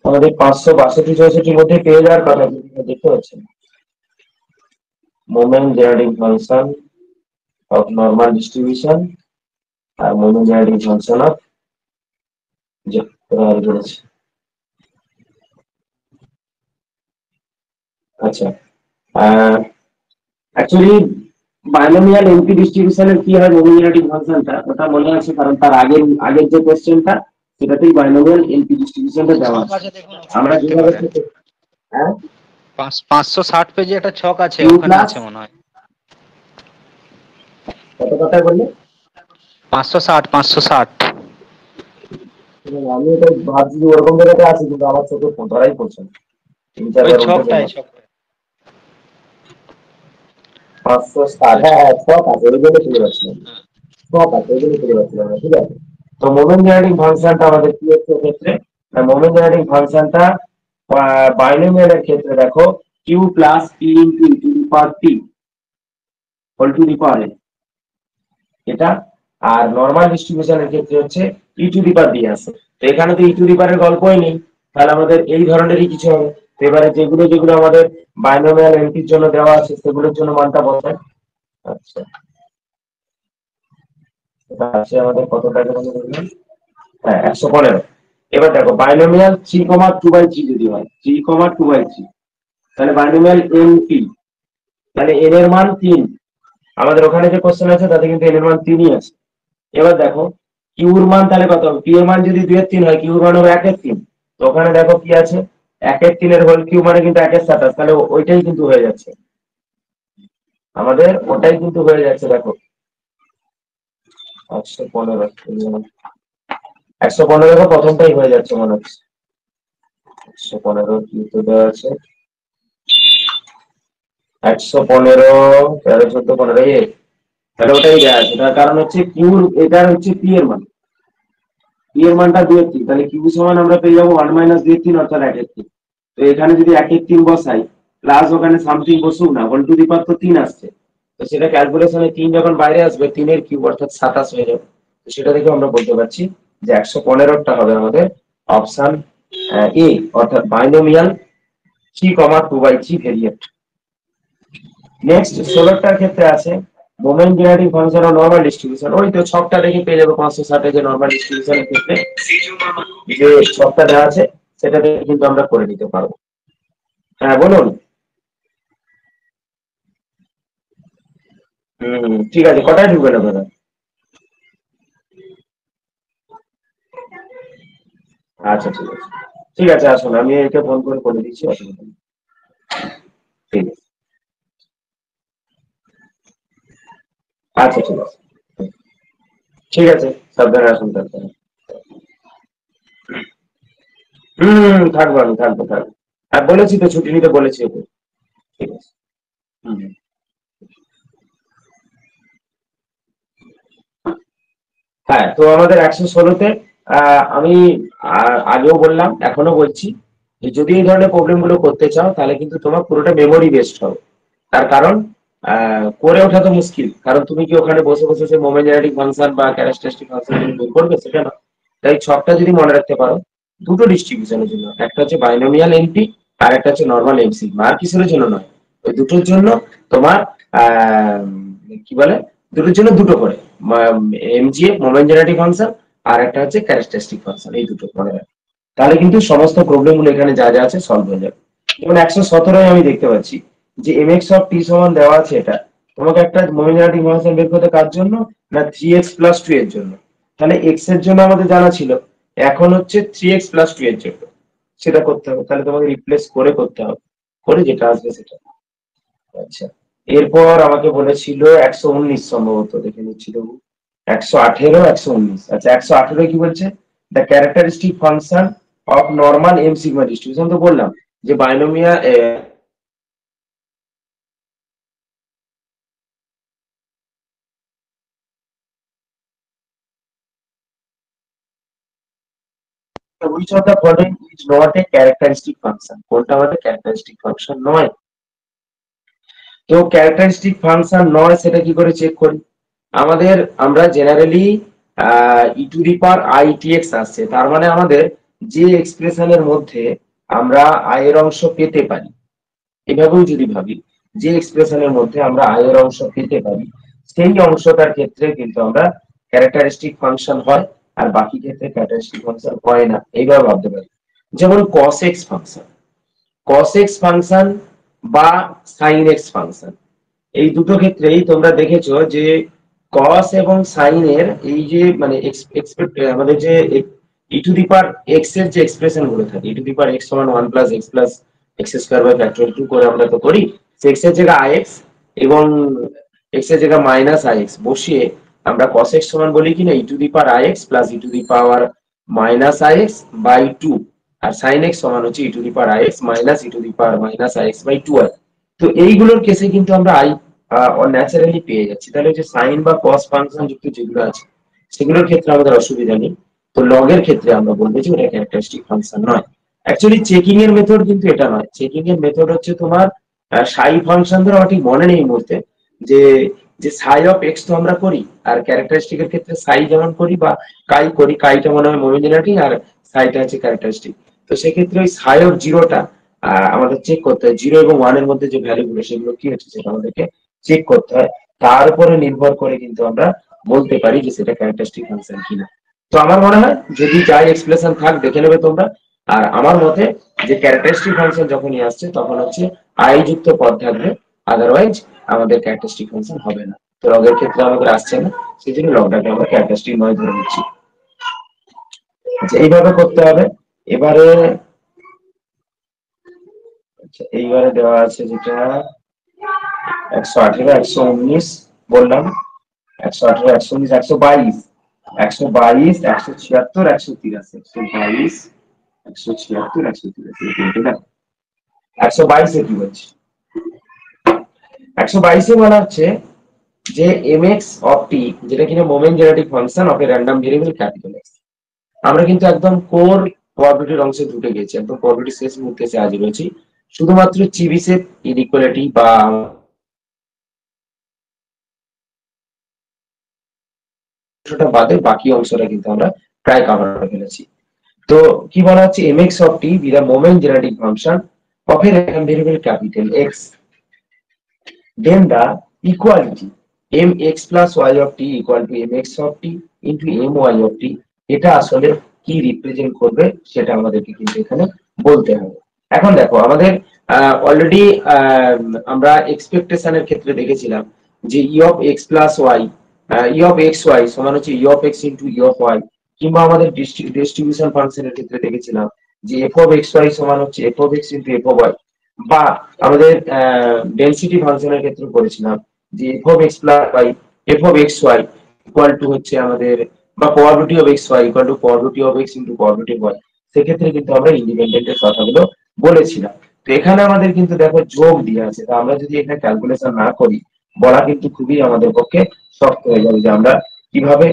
আমাদের 562-64 মধ্যে পেয়ে যাওয়ার কথা, দেখতে পাচ্ছেন moment generating function of normal distribution আর মোমেন্ট জেনারেটিং ফাংশন অফ বলেছে। আচ্ছা, অ্যাকচুয়ালি বাইনোমিয়াল এমপি ডিস্ট্রিবিউশনের কি হয় মোমেন্ট জেনারেটিং ফাংশনটা, ওটা মনে আছে, কারণ তার আগের যে কোশ্চেনটা সেটাতেই বাইনোমিয়াল এমপি ডিস্ট্রিবিউশনটা দেওয়া আছে। আমরা যেভাবে, হ্যাঁ 560 পেজে একটা ছক আছে, কিউ ওখানে প্লাস আছে মনে হয়। কত কথা বললে? 560। আমি তো ভাবছি যে ওরকম জায়গাতে আছে, কিন্তু আমার চোখে ধরাই পড়ছে না, তিন ওই চারবার উল্টে ছকটাই ফেললাম। ছকটাই 560, হ্যাঁ হ্যাঁ ছক আছে, ওইগুলো খুঁজে পাচ্ছিলাম, ছক আছে ওইগুলো খুঁজে পাচ্ছিলাম না, ঠিক আছে। তো মোমেন্ট জেনারেটিং ফাংশনটা আমাদের কি হচ্ছে ক্ষেত্রে, মোমেন্ট জেনারেটিং ফাংশনটা বাইনোমিয়ালের ক্ষেত্রে দেখো q plus p into e to the power p whole to the power n, এটা। আর নরমাল ডিস্ট্রিবিউশনের ক্ষেত্রে হচ্ছে ই টু দি পাওয়ার দিয়ে আসে। তো এখানে তো ই টু দি পাওয়ার এর গল্পই নেই, তাহলে আমাদের এই ধরনেরই কিছু হবে, তো এবারে যেগুলো যেগুলো আমাদের বাইনোমিয়াল এন্ট্রির জন্য দেওয়া আছে সেগুলোর জন্য মানটা বসাই। আচ্ছা, এটা আছে আমাদের কত টাকা বললাম? হ্যাঁ, 115। এবার দেখো বাইনোমিয়াল 3,2/3 যদি হয়, 3,2/3, তাহলে বাইনোমিয়াল এনপি, তাহলে এন এর মান 3। আমাদের ওখানে যে কোশ্চেন আছে তাতে কিন্তু এন এর মান 3ই আছে। এবার দেখো কিউর মান তাহলে কত হবে? পি এর মান যদি 2/3 হয়, কিউর মান হবে 1/3। তো ওখানে দেখো কি আছে, 1/3 এর হোল কিউ মানে কিন্তু 1/27, তাহলে ওইটাই কিন্তু হয়ে যাচ্ছে আমাদের, ওটাই কিন্তু হয়ে যাচ্ছে। দেখো 115, 115 দেখো প্রথমটাই হয়ে যাচ্ছে মনে হচ্ছে। 115 কি তো দেওয়া আছে, 115, 13, 14, 15, তাহলে ওটাই দেওয়া আছে। তার কারণ হচ্ছে কিউর, এটা হচ্ছে পি এর মান, পি এর মানটা 2/3, তাহলে কিউ সমান আমরা পেয়ে যাবো 1 - 2/3 অর্থাৎ 1/3। তো এখানে যদি 1/3 বসাই, প্লাস ওখানে সামথিং বসুক না, হোল টু দি পাওয়ার তো 3 আসছে, তো সেটা ক্যালকুলেশনে 3 যখন বাইরে আসবে, 3 এর কিউব অর্থাৎ 27 হয়ে যাবে। তো সেটা দেখে আমরা বলতে পারছি যে 115টা হবে আমাদের অপশন এ, অর্থাৎ বাইনোমিয়াল 3,2/3 ভেরিয়েন্ট। নেক্সট 16টার ক্ষেত্রে আছে moment generating function of normal distribution. ওই তো ছকটা দেখে পেয়ে যাবে 560 যে নরমাল ডিস্ট্রিবিউশনের ক্ষেত্রে যে ছকটা দেওয়া আছে সেটা দেখে কিন্তু আমরা করে নিতে পারবো। হ্যাঁ বলুন। ঠিক আছে, কটায় ঢুকবেন আপনারা? আচ্ছা ঠিক আছে, ঠিক আছে, আসুন আমি একে ফোন করে বলে দিচ্ছি, অসুবিধা নেই। ঠিক আছে, আচ্ছা ঠিক আছে, ঠিক আছে, সাবধানে আসুন তাহলে। থাকবো, আমি থাকবো। আর বলেছি তো ছুটি নিতে বলেছি ওকে। ঠিক আছে। হুম। হ্যাঁ, তো আমাদের 116তে আমি আগেও বললাম, এখনো বলছি, যে যদি এই ধরনের প্রবলেম গুলো করতে চাও তাহলে কিন্তু তোমার পুরোটা মেমোরি বেসড হবে। তার কারণ করে ওঠা তো মুশকিল, কারণ তুমি কি ওখানে বসে বসে সে মোমেন্ট জেনারেটিং ফাংশন বা ক্যারেক্টারিস্টিক ফাংশন বের করবে, সেটা না। তাই ছকটা যদি মনে রাখতে পারো, দুটো ডিস্ট্রিবিউশনের জন্য, একটা হচ্ছে বাইনোমিয়াল এনপি আর একটা হচ্ছে নর্মাল এমসি, আর কিসের জন্য নয়, ওই দুটোর জন্য তোমার আহ কি বলে, দুটোর জন্য দুটো করে এমজিএফ মোমেন্ট জেনারেটিং ফাংশন আর একটা হচ্ছে ক্যারেক্টারিস্টিক ফাংশন, এই দুটো মনে রাখবে। তাহলে কিন্তু সমস্ত প্রবলেম গুলো এখানে যা যা আছে সলভ হয়ে যাবে। যেমন 117 আমি দেখতে পাচ্ছি যে mx অফ টি সমান দেওয়া আছে, এটা তোমাকে একটা মোমেন্ট জেনারেটিং ফাংশন বের করতে কার জন্য, না 3x + 2 এর জন্য। তাহলে x এর জন্য আমাদের জানা ছিল, এখন হচ্ছে 3x + 2 এর জন্য সেটা করতে হবে। তাহলে তোমাকে রিপ্লেস করে করতে হবে, করে যেটা আসবে সেটা। আচ্ছা, এরপর আমাকে বলেছিল 119, সম্ভবত দেখে নিচ্ছিল 118, 119। আচ্ছা 118 কি বলছে, the characteristic function of normal m sigma distribution. তো বললাম যে binomial which of the following is not a characteristic function, কোনটা আমাদের ক্যারেক্টারিস্টিক ফাংশন নয়। তো ক্যারেক্টারিস্টিক ফাংশন নয় সেটা কি করে চেক করি, আমাদের আমরা generally E to the power I T X আসছে, তার মানে আমাদের যে এক্সপ্রেশনের মধ্যে আমরা আই এর অংশ পেতে পারি, এভাবেও যদি ভাবি, যে এক্সপ্রেশনের মধ্যে আমরা আই এর অংশ পেতে পারি সেই অংশটার ক্ষেত্রে কিন্তু আমরা ক্যারেক্টারিস্টিক ফাংশন হয়, আর বাকি ক্ষেত্রে ক্যারেক্টারিস্টিক ফাংশন হয় না, এইভাবে ভাবতে পারি। যেমন cos x function, cos x function বা sin x ফাংশন, এই দুটো ক্ষেত্রেই তোমরা দেখেছো যে cos এবং sin এর এই যে মানে আমাদের যে ই টু দি পাওয়ার এক্স এর যে এক্সপ্রেশন গুলো থাকে, ই টু দি পাওয়ার এক্স সমান 1 + x + x² করে আমরা তো করি, এক্স এর জায়গায় আইএক্স এবং এক্স এর জায়গায় -ix বসিয়ে আমরা cos x সমান বলি কিনা e to the power i x plus e to the power -ix/2, আর sin x সমান হচ্ছে e to the power i x minus e to the power -ix/2। তো এইগুলোর কেসে কিন্তু আমরা আই ন্যাচারালি পেয়ে যাচ্ছি। তাহলে যে সাইন বা কস ফাংশন যুক্ত যেগুলো আছে সেগুলোর ক্ষেত্রে আমাদের অসুবিধা নেই। তো লগের ক্ষেত্রে আমরা বলবো যে ওটা ক্যারেক্টারিস্টিক ফাংশন নয়। অ্যাকচুয়ালি চেকিং এর মেথড কিন্তু এটা নয়, চেকিং এর মেথড হচ্ছে তোমার সাই ফাংশন ধরে আমার ঠিক মনে নেই এই মুহূর্তে, যে যে সাই অফ এক্স তো আমরা করি, আর ক্যারেক্টারিস্টিক এর ক্ষেত্রে সাই যেমন করি বা কাই করি, কাইটা মনে হয় মোমেন্ট জেনারেটিং আর সাইটা হচ্ছে ক্যারেক্টারিস্টিক। তো সেক্ষেত্রে ওই সাই অফ জিরোটা আমাদের চেক করতে হয় 0 এবং 1 এর মধ্যে যে ভ্যালুগুলো সেগুলো কি হচ্ছে সেটা আমাদেরকে চেক করতে হয়। তার উপরে নির্ভর করে কিন্তু আমরা বলতে পারি যে সেটা ক্যারেক্টারিস্টিক ফাংশন কিনা। তো আমার মনে হয় যদি যাই এক্সপ্রেশন থাক দেখে নেবে তোমরা। আর আমার মতে যে ক্যারেক্টারিস্টিক ফাংশন যখনই আসছে তখন হচ্ছে আই যুক্ত পদ থাকবে, আদারওয়াইজ আমাদের ক্যারেক্টারিস্টিক ফাংশন হবে না। তো লগের ক্ষেত্রে আমাদের আসছে না, সেই জন্য লগটাকে আমরা ক্যারেক্টারিস্টিক নয় ধরে নিচ্ছি। আচ্ছা, এইভাবে করতে হবে। এবারে আচ্ছা, এইবারে দেওয়া আছে যেটা 118, 119 বললাম, 118, 119, 122, 122, 176, 183, 122, 176, 183, না 122 কি বলছে? 122 বলা হচ্ছে যে mx অফ টি, যেটা কিনা moment generating function of a random variable capital x. আমরা কিন্তু একদম কোর প্রবাবিলিটির অংশে ঢুকে গেছি, একদম প্রবাবিলিটি শেষ মুহূর্তে এসে হাজির হয়েছি। শুধুমাত্র চিবিসের ইনইকুয়ালিটি বা অংশটা বাদে বাকি অংশটা কিন্তু আমরা প্রায় কভার করে ফেলেছি। তো কি বলা হচ্ছে, mx of t be the moment generating function of a random variable capital x, then the equality mx plus y of t equal to mx of t into my of t, এটা আসলে কি রিপ্রেজেন্ট করবে সেটা আমাদেরকে কিন্তু এখানে বলতে হবে। এখন দেখো আমাদের অলরেডি আমরা এক্সপেকটেশনের ক্ষেত্রে দেখেছিলাম যে e of x plus y, e of x y সমান হচ্ছে e of x into e of y, কিংবা আমাদের ডিস্ট্রিবিউশন ফাংশনের ক্ষেত্রে দেখেছিলাম যে এফ অফ এক্স ওয়াই সমান হচ্ছে f of x into f of y, বা আমাদের ডেনসিটি ফাংশনের ক্ষেত্রে করেছিলাম যে f of x plus y f of x y equal to হচ্ছে আমাদের, বা probability of x y equal to probability of x into probability of y. সেক্ষেত্রে কিন্তু আমরা ইন্ডিপেন্ডেন্টের কথাগুলো বলেছিলাম। তো এখানে আমাদের কিন্তু দেখো যোগ দিয়ে আছে, তো আমরা যদি এখানে ক্যালকুলেশন না করি বলা কিন্তু খুবই আমাদের পক্ষে শক্ত হয়ে যাবে যে আমরা কিভাবে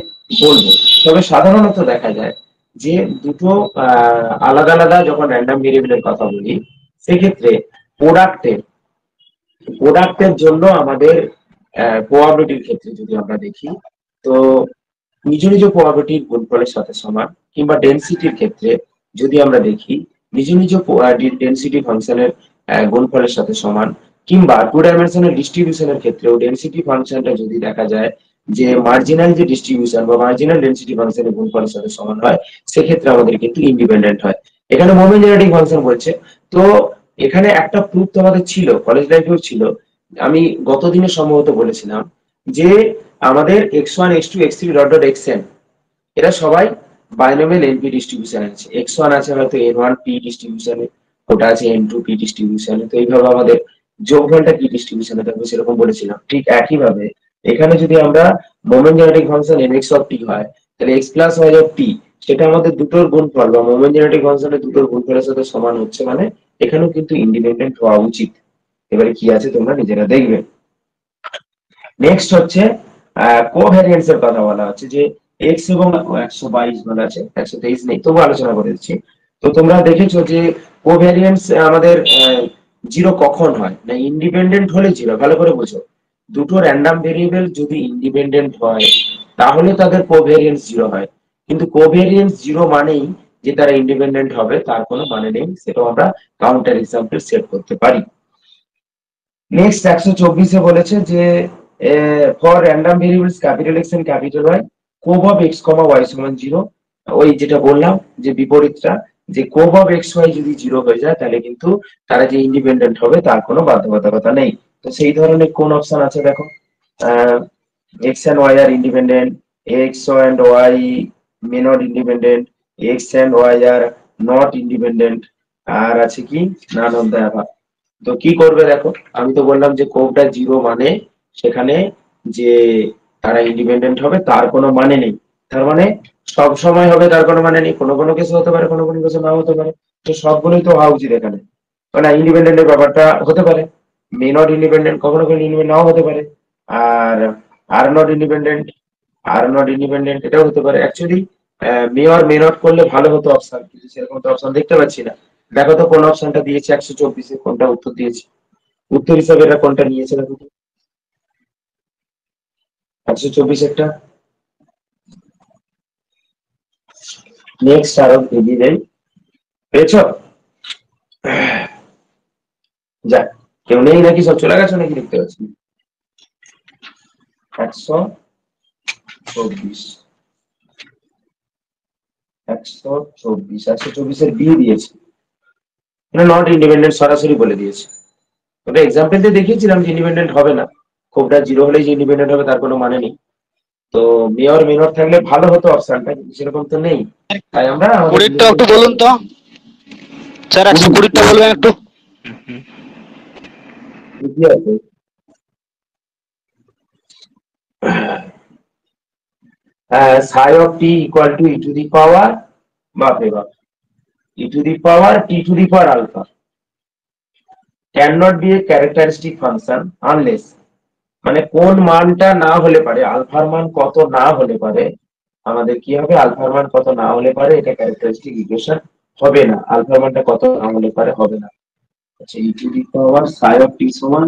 বলবো। তবে সাধারণত দেখা যায় যে দুটো আলাদা আলাদা যখন র্যান্ডম ভেরিয়েবলের কথা বলি সেক্ষেত্রে প্রোডাক্টের জন্য আমাদের প্রবাবিলিটির ক্ষেত্রে যদি আমরা দেখি, তো নিজ নিজ প্রবাবিলিটির গুণফলের সাথে সমান, কিংবা ডেনসিটির ক্ষেত্রে যদি আমরা দেখি নিজ নিজ ডেনসিটি ফাংশনের গুণফলের সাথে সমান, কিংবা টু ডাইমেনশনাল ডিস্ট্রিবিউশনের ক্ষেত্রেও ডেনসিটি ফাংশনটা যদি দেখা যায় যে মার্জিনাল যে ডিস্ট্রিবিউশন বা মার্জিনাল ডেনসিটি ফাংশনের গুণফলের সাথে সমান হয়, সেক্ষেত্রে আমাদের কিন্তু ইন্ডিপেন্ডেন্ট হয়। এখানে মোমেন্ট জেনারেটিং ফাংশন বলছে। তো এখানে একটা প্রুফ তো আমাদের ছিল, কলেজ লাইফেও ছিল, আমি গত দিনে সম্ভবত বলেছিলাম যে আমাদের x1 x2 x3 dot dot xn এরা সবাই বাইনোমিয়াল এনপি ডিস্ট্রিবিউশনে আছে। x1 আছে হয়তো n1 p ডিস্ট্রিবিউশনে, ওটা আছে n2 p ডিস্ট্রিবিউশনে। তো এইভাবে আমাদের যোগফলটা কি ডিস্ট্রিবিউশনে থাকবে সেরকম বলেছিলাম। ঠিক একই ভাবে এখানে যদি আমরা moment generating function mx of t হয়, তাহলে x plus y of t সেটা আমাদের দুটোর গুণফল বা মোমেন্ট জেনারেটিং ফাংশনের দুটোর গুণফলের সাথে সমান হচ্ছে, মানে এখানেও কিন্তু ইন্ডিপেন্ডেন্ট হওয়া উচিত। এবারে কি আছে তোমরা নিজেরা দেখবে। নেক্সট হচ্ছে কোভ্যারিয়েন্স এর কথা বলা হচ্ছে যে x এবং 122 বলা আছে, 123 নেই, তবু আলোচনা করে দিচ্ছি। তো তোমরা দেখেছো যে কোভ্যারিয়েন্স আমাদের জিরো কখন হয় না, ইন্ডিপেন্ডেন্ট হলে জিরো। ভালো করে বোঝো, দুটো র্যান্ডম ভেরিয়েবল যদি ইন্ডিপেন্ডেন্ট হয় তাহলে তাদের কোভ্যারিয়েন্স জিরো হয়, কিন্তু কোভ্যারিয়েন্স জিরো মানেই যে তারা ইন্ডিপেন্ডেন্ট হবে তার কোনো মানে নেই, সেটাও আমরা কাউন্টার এক্সাম্পল সেট করতে পারি। নেক্সট 124 বলেছে যে for random variables capital x and capital y cov of x comma y সমান 0, ওই যেটা বললাম যে বিপরীতটা, যে কোব অফ এক্স ওয়াই যদি 0 হয়ে যায় তাহলে কিন্তু তারা যে ইন্ডিপেন্ডেন্ট হবে তার কোনো বাধ্যবাধকতা নেই। তো সেই ধরনের কোন অপশন আছে দেখো, x and y are independent, x and y may not independent, x and y are not independent, আর আছে কি নান অফ দ্য অ্যাবাভ। তো কি করবে দেখো, আমি তো বললাম যে কোবটা জিরো মানে সেখানে যে তারা ইন্ডিপেন্ডেন্ট হবে তার কোনো মানে নেই। তার মানে সব সময় হবে তার কোনো মানে নেই, কোনো কোনো কেসে হতে পারে, কোনো কোনো কেসে নাও হতে পারে। তো সবগুলোই তো হওয়া উচিত এখানে, মানে ইন্ডিপেন্ডেন্টের ব্যাপারটা হতে পারে, মে নট ইন্ডিপেন্ডেন্ট কখনো কখনো ইন্ডিপেন্ডেন্ট নাও হতে পারে, আর আর নট ইন্ডিপেন্ডেন্ট এটাও হতে পারে। Actually May or may not করলে ভালো হতো অপশন, কিন্তু সেরকম তো অপশন দেখতে পাচ্ছি না। দেখো তো কোন অপশনটা দিয়েছে 124-এ, কোনটা উত্তর দিয়েছে, উত্তর হিসাবে এটা কোনটা নিয়েছে দেখো তো, 124 একটা। নেক্সট আরো এগিয়ে যাই, পেয়েছো? যাক, কেউ নেই নাকি, সব চলে গেছে নাকি দেখতে পাচ্ছি। 124 124 বি দিয়েছে, মানে নট ইন্ডিপেন্ডেন্ট সরাসরি বলে দিয়েছে। ওটা এক্সাম্পল দিয়ে দেখিয়েছিলাম যে ইন্ডিপেন্ডেন্ট হবে না, কোবটা 0 হলেই যে ইন্ডিপেন্ডেন্ট হবে তার কোনো মানে নেই। তো মেয়র মিনর থাকলে ভালো হতো অপশনটা, কিন্তু সেরকম তো নেই, তাই আমরা আমাদের 20টা একটু বলুন তো স্যার, 120টা বলবেন একটু। কি আছে, psi of t equal to e to the power, বাপরে বাপ, e to the power t to the power alpha cannot be a characteristic function unless, মানে কোন মানটা না হলে পারে, আলফার মান কত না হলে পারে, আমাদের কি হবে, আলফার মান কত না হলে পারে এটা ক্যারেক্টারিস্টিক ইকুয়েশন হবে না, আলফার মানটা কত না হলে পারে হবে না। আচ্ছা, ই to the power Sai of টি সমান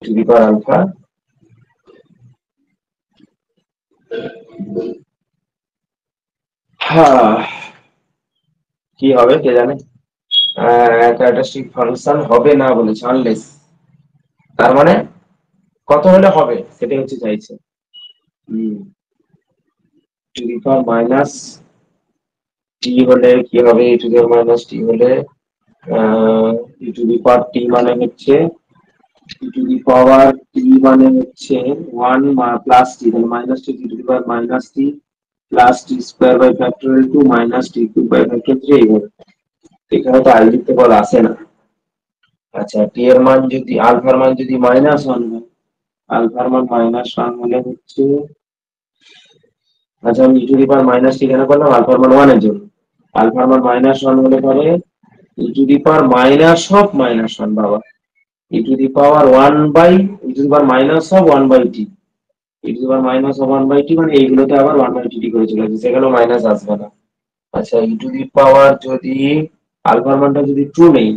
টু দি পাওয়ার আলফা, হ্যাঁ কি হবে কে জানে, ক্যারেক্টারিস্টিক ফাংশন হবে না বলেছে আনলেস, তার মানে কত হলে হবে সেটাই হচ্ছে চাইছে। টু দি পাওয়ার মাইনাস টি হলে কি হবে, ই টু দি পাওয়ার মাইনাস টি হলে ই টু দি পাওয়ার টি মানে হচ্ছে ই টু দি পাওয়ার টি মানে হচ্ছে 1 প্লাস টি, তাহলে minus t, e to the power minus t plus t square by factorial 2 minus t cube by factorial 3 এইভাবে। এখানে তো আই লিখতে বলা আসে না। আচ্ছা, টি এর মান যদি, আলফার মান যদি -1 হয়, আলফার মান -1 হলে হচ্ছে, আচ্ছা আমি ই টু দি পাওয়ার মাইনাস টি কেন করলাম, আলফার মান 1 এর জন্য, আলফার মান -1 হলে পরে e to the power minus of -1, বাবা, e to the power 1 by, e to the power minus of 1 by t, e to the power minus of 1 by t, মানে এইগুলোতে আবার 1 বাই টি করে চলে যাচ্ছে, সেখানেও মাইনাস আসবে না। আচ্ছা, ই টু দি পাওয়ার যদি আলফার মানটা যদি 2 নেই,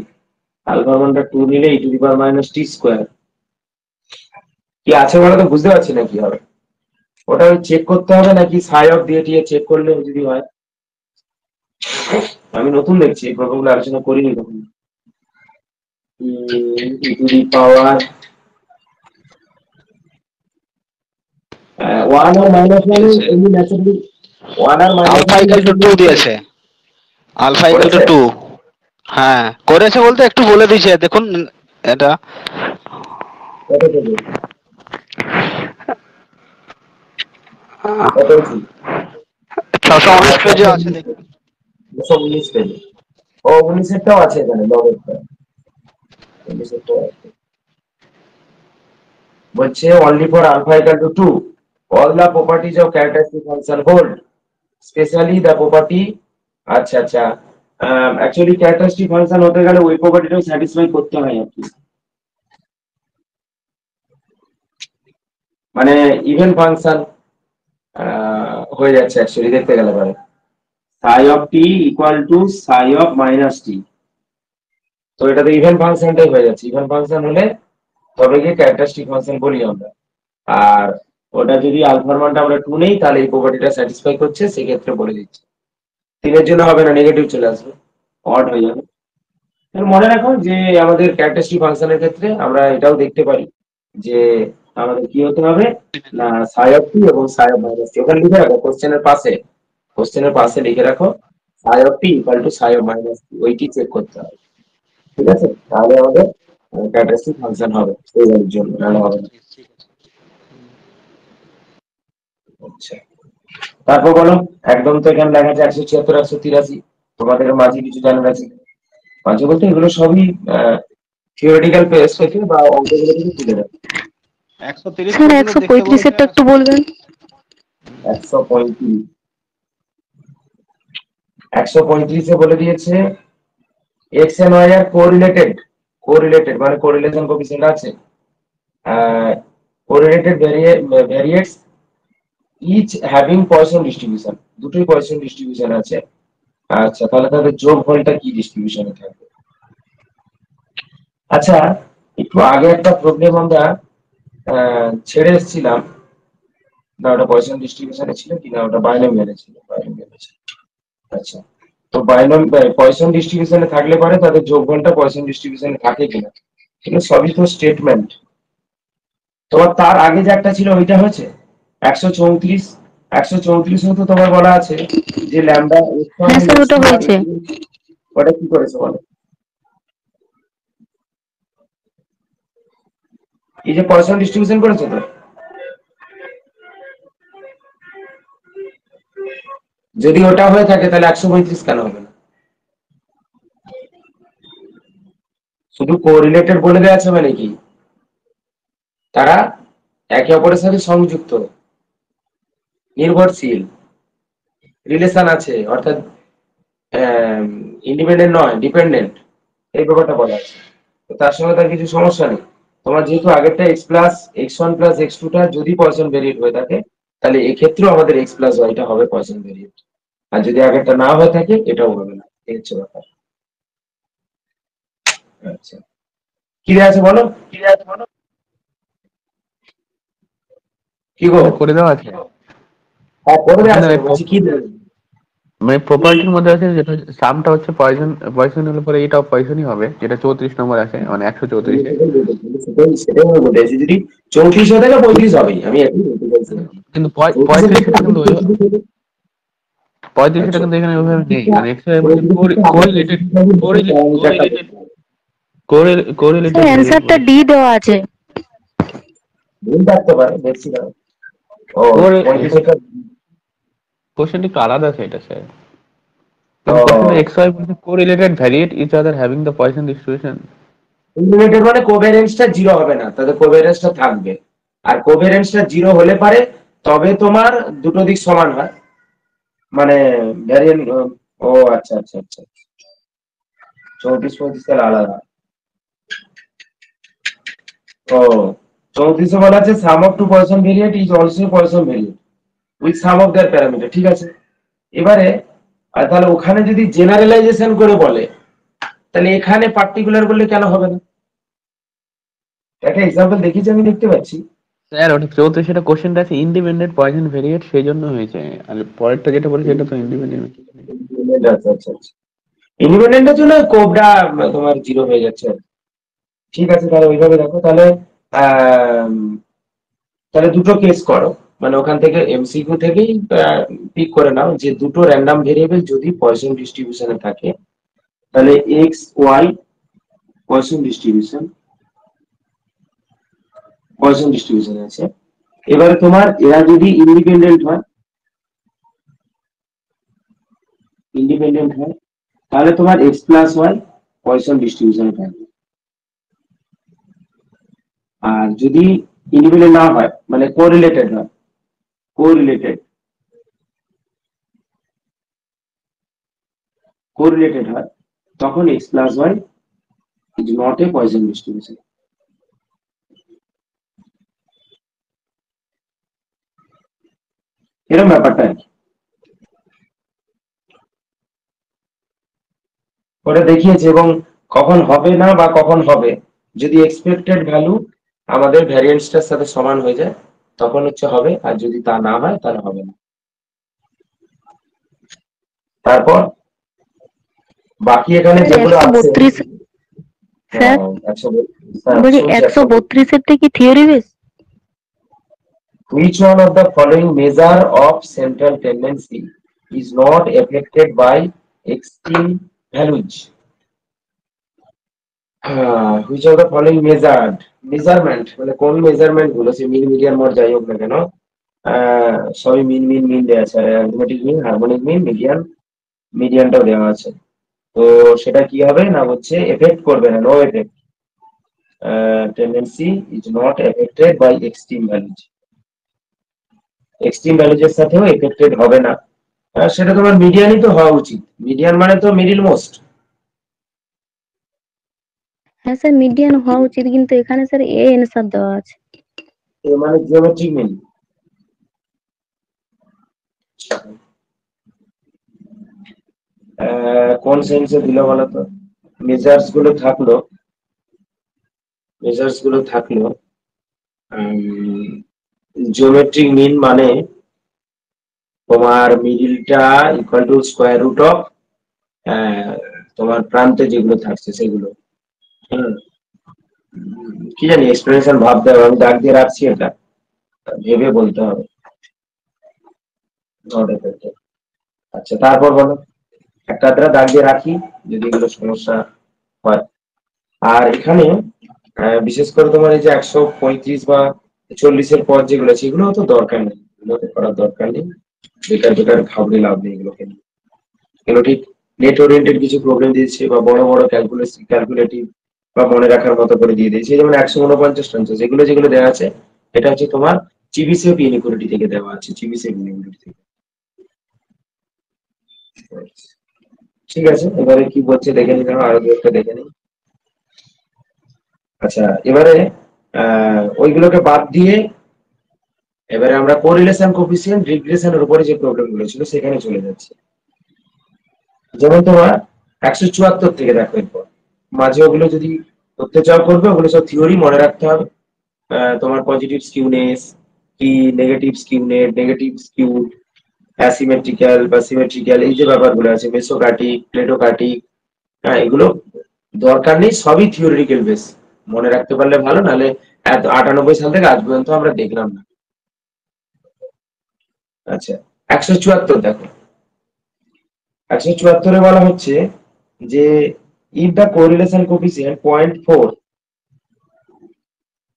আলফার মানটা 2 নিলে e to the power minus t square, কি আছে বলো তো, বুঝতে পারছি না কি হবে, ওটা চেক করতে হবে নাকি সাই অফ দিয়ে টিয়ে চেক করলে যদি হয়, আমি নতুন দেখছি এই প্রবলেমগুলো আলোচনা করিনি তখন। ই টু দি পাওয়ার 1 আর মাইনাস 1 এমনি ন্যাচারালি 1 আর মাইনাস আলফা ইকুয়াল টু 2 দিয়েছে, আলফা ইকুয়াল টু 2। হ্যাঁ করেছে বলতে একটু বলে দিয়েছে দেখুন এটা। কত দেবে, কত আছে, 619 পেজে আছে দেখুন। 219 পেজে, ও 19 এরটাও আছে এখানে, লগেরটা 19 এরটাও আছে। বলছে only for alpha equal to 2 all the properties of characteristic function hold, specially the property, আচ্ছা আচ্ছা, অ্যাকচুয়ালি ক্যারেক্টারিস্টিক ফাংশন হতে গেলে ওই প্রপার্টিটাও স্যাটিসফাই করতে হয় আর কি, মানে ইভেন ফাংশন হয়ে যাচ্ছে অ্যাকচুয়ালি দেখতে গেলে পরে, সাই of T equal to Sai of minus টি, তো এটা তো ইভেন ফাংশনটাই হয়ে যাচ্ছে, ইভেন ফাংশন হলে তবে গিয়ে ক্যারেক্টারিস্টিক ফাংশন বলি আমরা। আর ওটা যদি আলফার মানটা আমরা 2 নেই, তাহলে এই প্রপার্টিটা স্যাটিসফাই করছে, সেক্ষেত্রে বলে দিচ্ছে। 3 এর জন্য হবে না, নেগেটিভ চলে আসবে, অড হয়ে যাবে। মনে রাখো যে আমাদের ক্যারেক্টারিস্টিক ফাংশনের ক্ষেত্রে আমরা এটাও দেখতে পারি যে আমাদের কি হতে হবে না, সাই অফ টি এবং সাই অফ মাইনাস টি, ওখানে লিখে রাখো কোশ্চেনের পাশে লিখে রাখো সাই of T equal to Sai of minus টি, ওইটি চেক করতে হবে, ঠিক আছে, তাহলে আমাদের ক্যারেক্টারিস্টিক ফাংশন হবে, সেই ভ্যালুর জন্য নাহলে হবে না। আচ্ছা, তারপর বলো, একদম তো এখানে লেখা আছে 176 183, তোমাদের মাঝে কিছু জানার আছে, মাঝে বলতে এগুলো সবই থিওরিটিক্যাল পেজ থেকে বা অঙ্কগুলো থেকে তুলে দেয়। 130 স্যার পর্যন্ত দেখতে 135 বলেছে। এরটা একটু বলবেন। 135, 135 বলে দিয়েছে x and y are correlated মানে কোরিলেশন কোএফিসিয়েন্ট আছে, correlated variates each having Poisson distribution, দুটোই পয়সন ডিস্ট্রিবিউশন আছে। আচ্ছা, তাহলে তাদের যোগ ফলটা কি ডিস্ট্রিবিউশনে থাকবে। আচ্ছা, একটু আগে একটা প্রবলেম আমরা ছেড়ে এসেছিলাম, না ওটা পয়সন ডিস্ট্রিবিউশনে ছিল কি না ওটা বাইনোমিয়ালে ছিল, বাইনোমিয়ালে ছিল। আচ্ছা, তো পয়সন ডিস্ট্রিবিউশনে থাকলে পরে তাদের যোগফলটা পয়সন ডিস্ট্রিবিউশনে থাকে কিনা, এগুলো সবই তো স্টেটমেন্ট। তোমার তার আগে যে একটা ছিল ওইটা হচ্ছে 134, 134 তো তোমার বলা আছে যে ল্যামডা হ্যাঁ স্যার ওটা হয়েছে। ওটা কি করেছে বলো? এই যে পয়সন ডিস্ট্রিবিউশন করেছে তো, যদি ওটা হয়ে থাকে তাহলে 135 কেন হবে না? শুধু কোরিলেটেড বলে দেওয়া আছে মানে কি, তারা একে অপরের সাথে সংযুক্ত, নির্ভরশীল, রিলেশন আছে, অর্থাৎ ইন্ডিপেন্ডেন্ট নয়, ডিপেন্ডেন্ট, এই ব্যাপারটা বলা আছে। তো তার সঙ্গে তার কিছু সমস্যা নেই। তোমার যেহেতু আগেরটা x plus x one plus x টুটা যদি পয়সন ভেরিয়েট হয়ে থাকে তাহলে এক্ষেত্রেও আমাদের এক্স প্লাস ওয়াইটা হবে পয়সন ভেরিয়েট, আর যদি আগেরটা না হয়ে থাকে এটাও হবে না, এই হচ্ছে ব্যাপার। আচ্ছা, কি আছে বলো, কি আছে বলো, কি গো? করে দেওয়া আছে হ্যাঁ করে দেওয়া ওখানে আছে, বলছি কি দেবে? মানে প্রপার্টির মধ্যে আছে যেটা সামটা হচ্ছে পয়জন, পয়জন হলে পরে এটাও পয়জনই হবে, যেটা 34 নম্বর আছে মানে 134-এ। সেটাই আমি বলতে চাইছি, যদি 34 হয়ে থাকে 35 হবেই, আমি একই বলতে চাইছি। কিন্তু 34 35-এটা কিন্তু আচ্ছা, কিন্তু এখানে ওইভাবে নেই, কারণ এক্স ওয়াই বলছে কোরিলেটেড, কোরিলেটেড কোরিলেটেড স্যার অ্যান্সারটা ডি দেওয়া আছে। ভুল থাকতে পারে, দেখছি না। ও 35 কোশ্চেনটা একটু আলাদা আছে এটা স্যার। ও কোশ্চেনে এক্স ওয়াই বলছে correlated variate each other having the Poisson distribution. Integrated মানে কোভেরেন্সটা 0 হবে না, তাদের কোভেরেন্সটা থাকবে, আর কোভেরেন্সটা 0 হলে পারে তবে তোমার দুটো দিক সমান হয়, মানে ভ্যারিয়েন্ট। ও আচ্ছা আচ্ছা আচ্ছা, 34-35 তাহলে আলাদা। ও 34 বলা আছে sum of two Poisson variant is also Poisson variant with sum of their parameter, ঠিক আছে। এবারে আর তাহলে ওখানে যদি জেনারেলাইজেশন করে বলে তাহলে এখানে পার্টিকুলার বললে কেন হবে না? একটা এক্সাম্পল দেখিয়েছি আমি, দেখতে পাচ্ছি। স্যার ওটা 34, সেটা কোশ্চেনটা আছে ইন্ডিপেন্ডেন্ট পয়সন ভেরিয়েট, সেই জন্য হয়েছে। আর পরেরটা যেটা বলেছে সেটা তো ইন্ডিপেন্ডেন্ট। আচ্ছা আচ্ছা আচ্ছা, ইন্ডিপেন্ডেন্টের জন্য কোবরা তোমার 0 হয়ে যাচ্ছে। ঠিক আছে, তাহলে ওইভাবে দেখো তাহলে। আম, তাহলে দুটো কেস করো, মানে ওখান থেকে এমসিকিউ থেকেই পিক করে নাও যে দুটো র্যান্ডম ভেরিয়েবল যদি পয়সন ডিস্ট্রিবিউশনে থাকে তাহলে x y Poisson distribution, Poisson distribution আছে। এবারে তোমার এরা যদি ইন্ডিপেন্ডেন্ট হয়, ইন্ডিপেন্ডেন্ট হয় তাহলে তোমার এক্স প্লাস ওয়াই পয়সন ডিস্ট্রিবিউশনে থাকবে। আর যদি ইন্ডিপেন্ডেন্ট না হয় মানে কোরিলেটেড হয়, কোরিলেটেড কোরিলেটেড হয় তখন x plus y is not a Poisson distribution. এরকম ব্যাপারটা আর কি, ওটা দেখিয়েছে। এবং কখন হবে না বা কখন হবে, যদি এক্সপেক্টেড ভ্যালু আমাদের ভ্যারিয়েন্সটার সাথে সমান হয়ে যায় তখন হচ্ছে হবে, আর যদি তা না হয় তাহলে হবে না। তারপর বাকি এখানে যেগুলো আছে 132 স্যার, বলি 132-এরটা কি theory base? Which one of the following measure of central tendency is not affected by extreme values? Which of the following measurement মানে কোন মেজারমেন্ট গুলো, সে মিন মিডিয়ান মোড যাই হোক না কেন, সবই মিন মিন মিন দেওয়া আছে, arithmetic mean, harmonic mean, median, মিডিয়ানটাও দেওয়া আছে। তো সেটা কি হবে না, হচ্ছে এফেক্ট করবে না, no effect, tendency is not effected by extreme values, extreme values এর সাথেও এফেক্টেড হবে না। সেটা তোমার মিডিয়ানই তো হওয়া উচিত, মিডিয়ান মানে তো মিডিল মোস্ট। হ্যাঁ স্যার মিডিয়ান হওয়া উচিত, কিন্তু এখানে স্যার এ অ্যান্সার দেওয়া আছে। মানে জিওমেট্রিক মিন। কোন সেন্সে দিল বলো তো? মেজার্স গুলো থাকলো, মেজার্স গুলো থাকলো জিওমেট্রিক মিন মানে তোমার মিডিলটা equal to square root of তোমার প্রান্তে যেগুলো থাকছে সেগুলো। কি জানি এক্সপ্লেনেশন ভাবতে হবে, আমি দাগ দিয়ে রাখছি, এটা ভেবে বলতে হবে। আচ্ছা তারপর বলো, একটা দাগ দিয়ে রাখি যদি এগুলো সমস্যা হয়। আর এখানে বিশেষ করে তোমার এই যে 135 বা 40-এর পর যেগুলো আছে এগুলো তো দরকার নেই, এগুলো করার দরকার নেই, বেকার বেকার ভাবলে লাভ নেই এগুলোকে নিয়ে। এগুলো ঠিক নেট ওরিয়েন্টেড কিছু প্রবলেম দিয়েছে বা বড় বড় ক্যালকুলেটিভ বা মনে রাখার মতো করে দিয়ে দিয়েছে, যেমন 149 যেগুলো যেগুলো দেওয়া আছে এটা হচ্ছে তোমার চিবিসেপ ইনইকুয়ালিটি থেকে দেওয়া আছে, চিবিসেপ ইনইকুয়ালিটি থেকে। ঠিক আছে, এবারে কি বলছে দেখে নিতে হবে, আরো দু একটা দেখে নিই। আচ্ছা এবারে ওইগুলোকে বাদ দিয়ে এবারে আমরা কোরিলেশন কোএফিসিয়েন্ট রিগ্রেশনের উপরে যে প্রবলেম গুলো ছিল সেখানে চলে যাচ্ছি। যেমন তোমার 174 থেকে দেখো, এরপর মাঝে ওগুলো যদি করতে চাও করবে, ওগুলো সব থিওরি মনে রাখতে হবে। তোমার পজিটিভ স্কিউনেস কি, নেগেটিভ স্কিউনেট, নেগেটিভ স্কিউড, অ্যাসিমেট্রিক্যাল বা সিমেট্রিক্যাল, এই যে ব্যাপারগুলো আছে, মেসোকার্টিক, প্লেটোকার্টিক, হ্যাঁ এগুলো দরকার নেই, সবই থিওরিটিক্যাল বেস, মনে রাখতে পারলে ভালো, নাহলে 98 সাল থেকে আজ পর্যন্ত আমরা দেখলাম না। আচ্ছা 174 দেখো, 174-এ বলা হচ্ছে যে ইফ দ্য কোরিলেশন কোএফিসিয়েন্ট 0.4,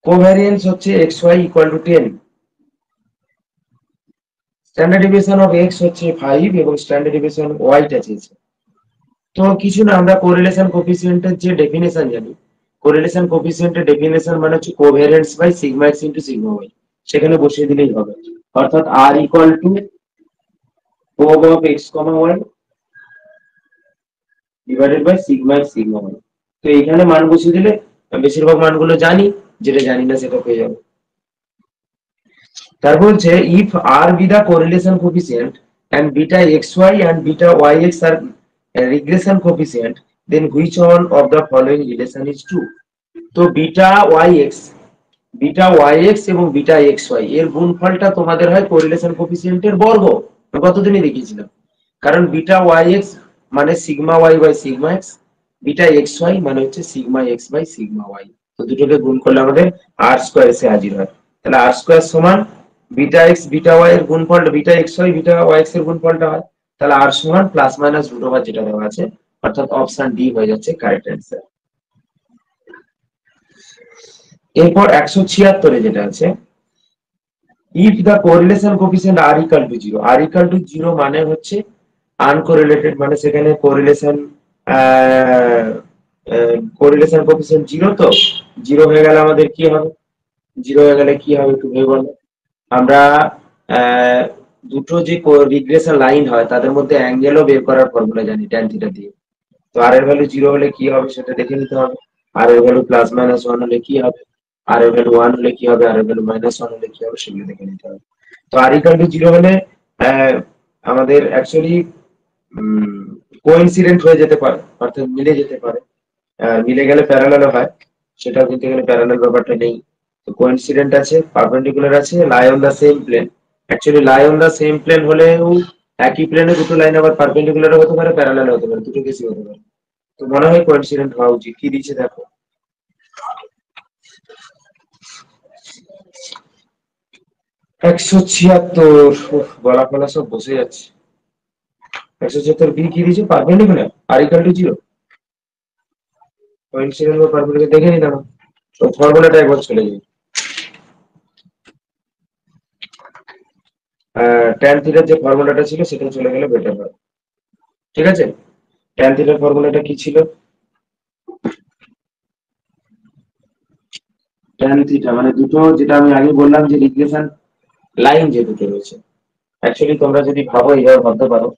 কোভ্যারিয়েন্স হচ্ছে xy equal to 10, standard deviation of x হচ্ছে 5 এবং স্ট্যান্ডার্ড ডেভিয়েশন y টা চেয়েছে। তো কিছু না, আমরা কোরিলেশন কোএফিসিয়েন্টের যে ডেফিনেশন জানি, কোরিলেশন কোএফিসিয়েন্টের ডেফিনেশন মানে হচ্ছে covariance by sigma x into sigma y, সেখানে বসিয়ে দিলেই হবে। অর্থাৎ r equal to cov of x y divided by sigma x sigma y। তো এখানে মান বসিয়ে দিলে বেশিরভাগ মানগুলো জানি, যেটা জানি না সেটা পেয়ে যাবো। তারপর হচ্ছে if r be the correlation coefficient and beta xy and beta yx are a regression coefficient, then which one of the following relation is true? তো বিটা yx এবং বিটা xy এর গুণফলটা তোমাদের হয় কোরিলেশন কোএফিসিয়েন্টের বর্গ, গতদিনই দেখিয়েছিলাম। কারণ বিটা yx মানে sigma y by sigma x, beta xy মানে হচ্ছে sigma x by sigma y। তো দুটোকে গুণ করলে আমাদের r স্কয়ার এসে হাজির হয়। তাহলে r স্কয়ার সমান বিটা x বিটা y এর গুণফল, বিটা xy বিটা yx এর গুণফলটা হয়। তাহলে r সমান প্লাস মাইনাস রুট ওভার যেটা দেওয়া আছে, অর্থাৎ অপশন ডি হয়ে যাচ্ছে কারেক্ট অ্যান্সার। এরপর 176-এ যেটা আছে, if the correlation coefficient r equal to 0, r equal to 0 মানে হচ্ছে আনকোরিলেটেড, মানে সেখানে কোরিলেশন কোএফিসিয়েন্ট 0, তো 0 হয়ে গেলে আমাদের কি হবে, 0 হয়ে গেলে কি হবে একটু ভেবে বলো। আমরা দুটো যে রিগ্রেশন লাইন হয় তাদের মধ্যে অ্যাঙ্গেলও বের করার ফর্মুলা জানি tan থিটা দিয়ে। তো r এর ভ্যালু 0 হলে কি হবে সেটা দেখে নিতে হবে, r এর ভ্যালু প্লাস মাইনাস 1 হলে কি হবে, r এর ভ্যালু 1 হলে কি হবে, r এর ভ্যালু মাইনাস 1 হলে কি হবে, সেগুলো দেখে নিতে হবে। তো r ইকুয়াল টু 0 হলে আমাদের অ্যাকচুয়ালি কোইন্সিডেন্ট হয়ে যেতে পারে, অর্থাৎ মিলে যেতে পারে, মিলে গেলে প্যারালাল হয়, সেটা কিন্তু এখানে প্যারালাল ব্যাপারটা নেই। তো কোইন্সিডেন্ট আছে, পারপেন্ডিকুলার আছে, lie on the same plane. Actually lie on the same plane হলেও একই প্লেনে দুটো লাইন আবার পারপেন্ডিকুলার হতে পারে, প্যারালাল হতে পারে, দুটো কেসই হতে পারে। তো মনে হয় কোইন্সিডেন্ট হওয়া উচিত। কি দিচ্ছে দেখো, 176, গলা ফলা সব বসে যাচ্ছে। 176 বি কি দিচ্ছে, perpendicular, r equal to 0, coincident বা পারপেন্ডিকুলার দেখে নিলাম। তো ফর্মুলাটা একবার চলে যাই, tan থিটার যে ফর্মুলাটা ছিল সেটা চলে গেলে বেটার হয়। ঠিক আছে, tan থিটার ফর্মুলাটা কি ছিল, tan থিটা মানে দুটো, যেটা আমি আগে বললাম যে রিগ্রেশন লাইন যে দুটো রয়েছে, অ্যাকচুয়ালি তোমরা যদি ভাবো এইভাবে ভাবতে পারো,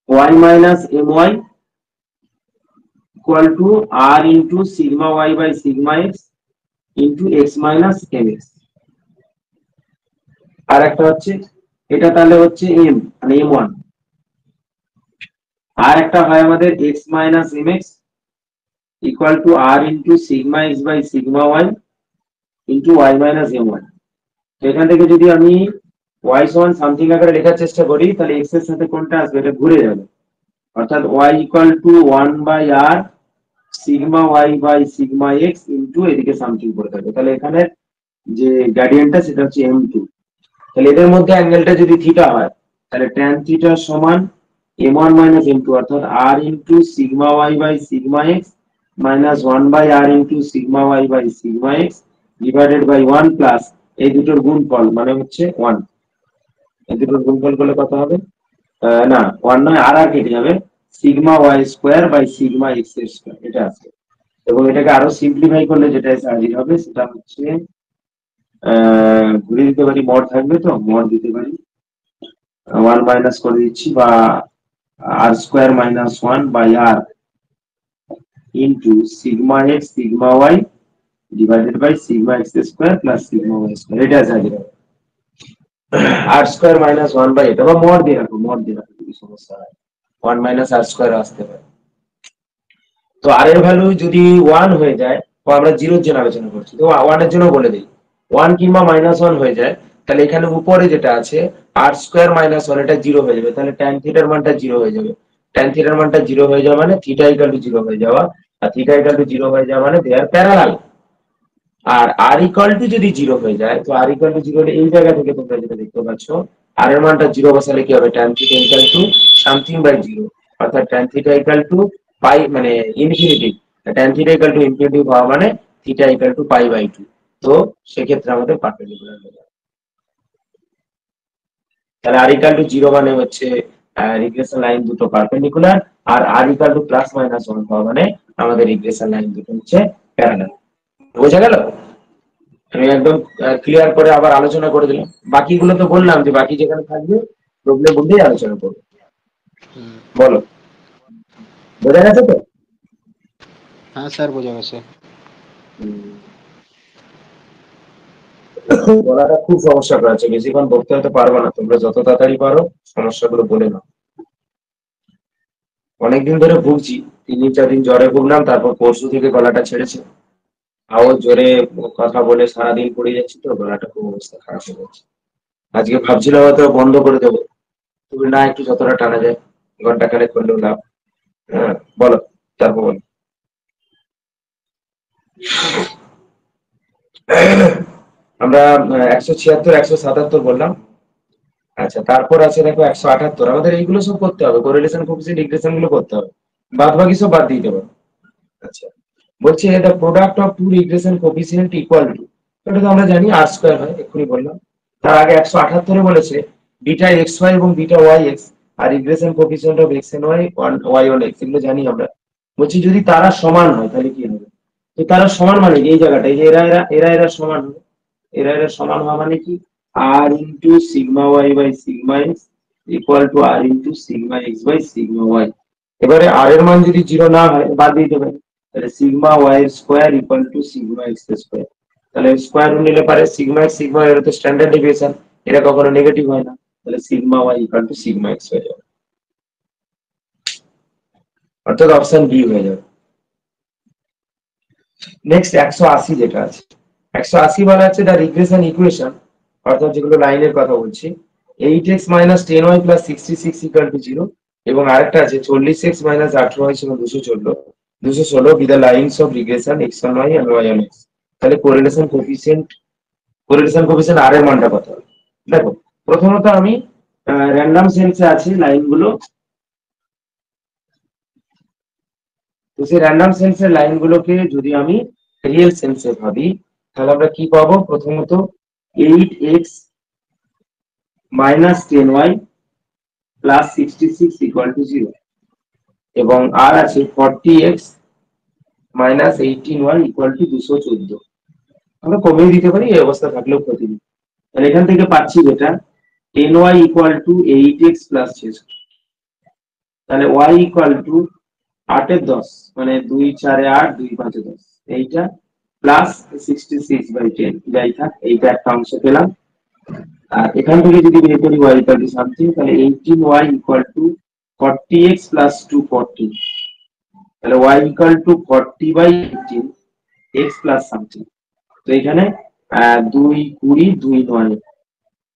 y minus my equal to r into sigma y by sigma x into x minus mx। আর একটা হচ্ছে এটা, তাহলে হচ্ছে m মানে m1, আর একটা হয় আমাদের x minus mx equal to r into sigma x by sigma y into y minus my। তো এখান থেকে যদি আমি y সমান সামথিং আকারে লেখার চেষ্টা করি তাহলে x এর সাথে কোনটা আসবে, এটা ঘুরে যাবে, অর্থাৎ y equal to 1 by r sigma y by sigma x into এদিকে সামথিং করে থাকবে। তাহলে এখানে যে গ্রেডিয়েন্টটা সেটা হচ্ছে m2। তাহলে এদের মধ্যে অ্যাঙ্গেলটা যদি থিটা হয় তাহলে tan থিটা সমান m1 মাইনাস m2, অর্থাৎ r into sigma y by sigma x minus 1 by r into sigma y by sigma x divided by 1 plus এই দুটোর গুণফল মানে হচ্ছে 1। এই দুটোর গুণফল করলে কত হবে? না 1 নয়, আর কেটে যাবে, sigma y square by sigma x এর স্কয়ার এটা আছে। এবং এটাকে আরো সিম্পলিফাই করলে যেটা এসে হাজির হবে সেটা হচ্ছে ঘুরে দিতে পারি, মড থাকবে তো মড দিতে পারি, 1 মাইনাস করে দিচ্ছি, বা r square minus 1 by r into sigma x sigma y divided by sigma x square plus sigma y square এটা আছে হাজির হবে। r স্কয়ার মাইনাস 1 বাই এটা, বা মড দিয়ে রাখো, মড দিয়ে রাখো যদি সমস্যা হয়, 1 মাইনাস r স্কয়ার আসতে পারে। তো r এর ভ্যালু যদি 1 হয়ে যায়, তো আমরা 0 এর জন্য আলোচনা করছি, তো 1 এর জন্য বলে দেই 1 কিংবা -1 হয়ে যায়, তাহলে এখানে উপরে যেটা আছে r স্কয়ার মাইনাস 1 এটা 0 হয়ে যাবে, তাহলে tan থিটার মানটা 0 হয়ে যাবে। tan থিটার মানটা 0 হয়ে যাওয়া মানে থিটা ইকুয়াল টু 0 হয়ে যাওয়া, আর থিটা ইকুয়াল টু 0 হয়ে যাওয়া মানে দে আর প্যারালাল। আর r ইকুয়াল টু যদি 0 হয়ে যায়, তো r ইকুয়াল টু 0 হলে এই জায়গা থেকে তোমরা যেটা দেখতে পাচ্ছ r এর মানটা 0 বসালে কি হবে, tan theta equal to something by 0, অর্থাৎ tan থিটা ইকুয়াল টু পাই মানে infinity, tan theta equal to infinity হওয়া মানে theta equal to pi by 2। তো সেক্ষেত্রে আমাদের পারপেন্ডিকুলার হয়ে যাবে। তাহলে r ইকুয়াল টু 0 মানে হচ্ছে রিগ্রেশন লাইন দুটো পারপেন্ডিকুলার, আর r equal to plus minus 1 হওয়া মানে আমাদের রিগ্রেশন লাইন দুটো হচ্ছে প্যারালাল। বোঝা গেল? আমি একদম ক্লিয়ার করে আবার আলোচনা করে দিলাম, বাকিগুলো তো বললাম যে বাকি যেখানে থাকবে প্রবলেম বুঝেই আলোচনা করবো। বলো, বোঝা গেছে তো? হ্যাঁ স্যার বোঝা গেছে। বলাটা খুব সমস্যা করেছে, বেশিক্ষণ বলতে হতে পারবো না, তোমরা যত তাড়াতাড়ি পারো সমস্যাগুলো বলে নাও। অনেকদিন ধরে ভুগছি, 3-4 দিন জ্বরে ভুগলাম, তারপর পরশু থেকে গলাটা ছেড়েছে, আও জোরে কথা বলে সারাদিন পড়ে যাচ্ছি, তো গলাটা খুব অবস্থা খারাপ হয়ে যাচ্ছে। আজকে ভাবছিলাম হয়তো বন্ধ করে দেবো, তুমি না একটু যতটা টানা যায় ঘন্টা খানেক করলেও লাভ। হ্যাঁ বলো, তারপর বলো। আমরা 176 177 বললাম, আচ্ছা তারপর আছে দেখো 178। আমাদের এইগুলো সব করতে হবে, কোরিলেশন কোএফিসিয়েন্ট ইকুয়েশন গুলো করতে হবে, বাদ বাকি সব বাদ দিতে পারো। আচ্ছা বলছে the product of two regression coefficient equal to, এটা তো আমরা জানি r স্কয়ার হয়, এক্ষুনি বললাম। তার আগে 178 বলেছে বিটা xy এবং বিটা yx আর regression coefficient of x and y on x, এগুলো জানি আমরা। বলছি যদি তারা সমান হয় তাহলে কি হবে, তো তারা সমান মানে এই জায়গাটা এই যে এরা এরা এরা এরা সমান হবে, এরা এরা সমান হওয়া মানে কি r into sigma y by sigma x equal to r into sigma x by sigma y। এবারে r এর মান যদি 0 না হয় বাদ দিয়ে দেবেন, তাহলে সিগমা y এর square equal to sigma x এর স্কয়ার। তাহলে স্কয়ার রুট নিলে পারে সিগমা x সিগমা এর তো স্ট্যান্ডার্ড ডেভিয়েশন, এটা কখনো নেগেটিভ হয় না, তাহলে sigma y equal two sigma x হয়ে যাবে, অর্থাৎ অপশন বি হয়ে যাবে। নেক্সট 180 যেটা আছে, 180 বলা আছে দা রিগ্রেশন ইকুয়েশন, অর্থাৎ যেগুলো লাইনের কথা বলছি, 8x minus 10y plus 66 equal to 0, এবং আরেকটা আছে 40x minus 18y সমান 216 with the lines of regression x on y and y on x। তাহলে কোরিলেশন কোএফিসিয়েন্ট r এর মানটা কত হবে? দেখো প্রথমত আমি র্যান্ডম সেন্সে আছে লাইনগুলো, তো সেই র্যান্ডম সেন্সের লাইনগুলোকে যদি আমি রিয়েল সেন্সে ভাবি তাহলে আমরা কি পাবো? প্রথমত 8x minus 10y plus 66 equal to 0, এবং আর আছে 40x minus 18y equal to 214। আমরা কমিয়ে দিতে পারি, এই অবস্থা থাকলেও ক্ষতি নেই। তাহলে এখান থেকে পাচ্ছি যেটা 10y equal to 8x plus 6, তাহলে y equal to 8 এর 10 মানে 2 4 8 2 5 10, এইটা প্লাস 66 বাই 10 যাই থাক, এইটা একটা অংশ পেলাম। আর এখান থেকে যদি বের করি y equal to সামথিং, তাহলে 18y equal to 40x plus 240, তাহলে y equal two 40/18 x plus something. তো এখানে 2 20 2 9,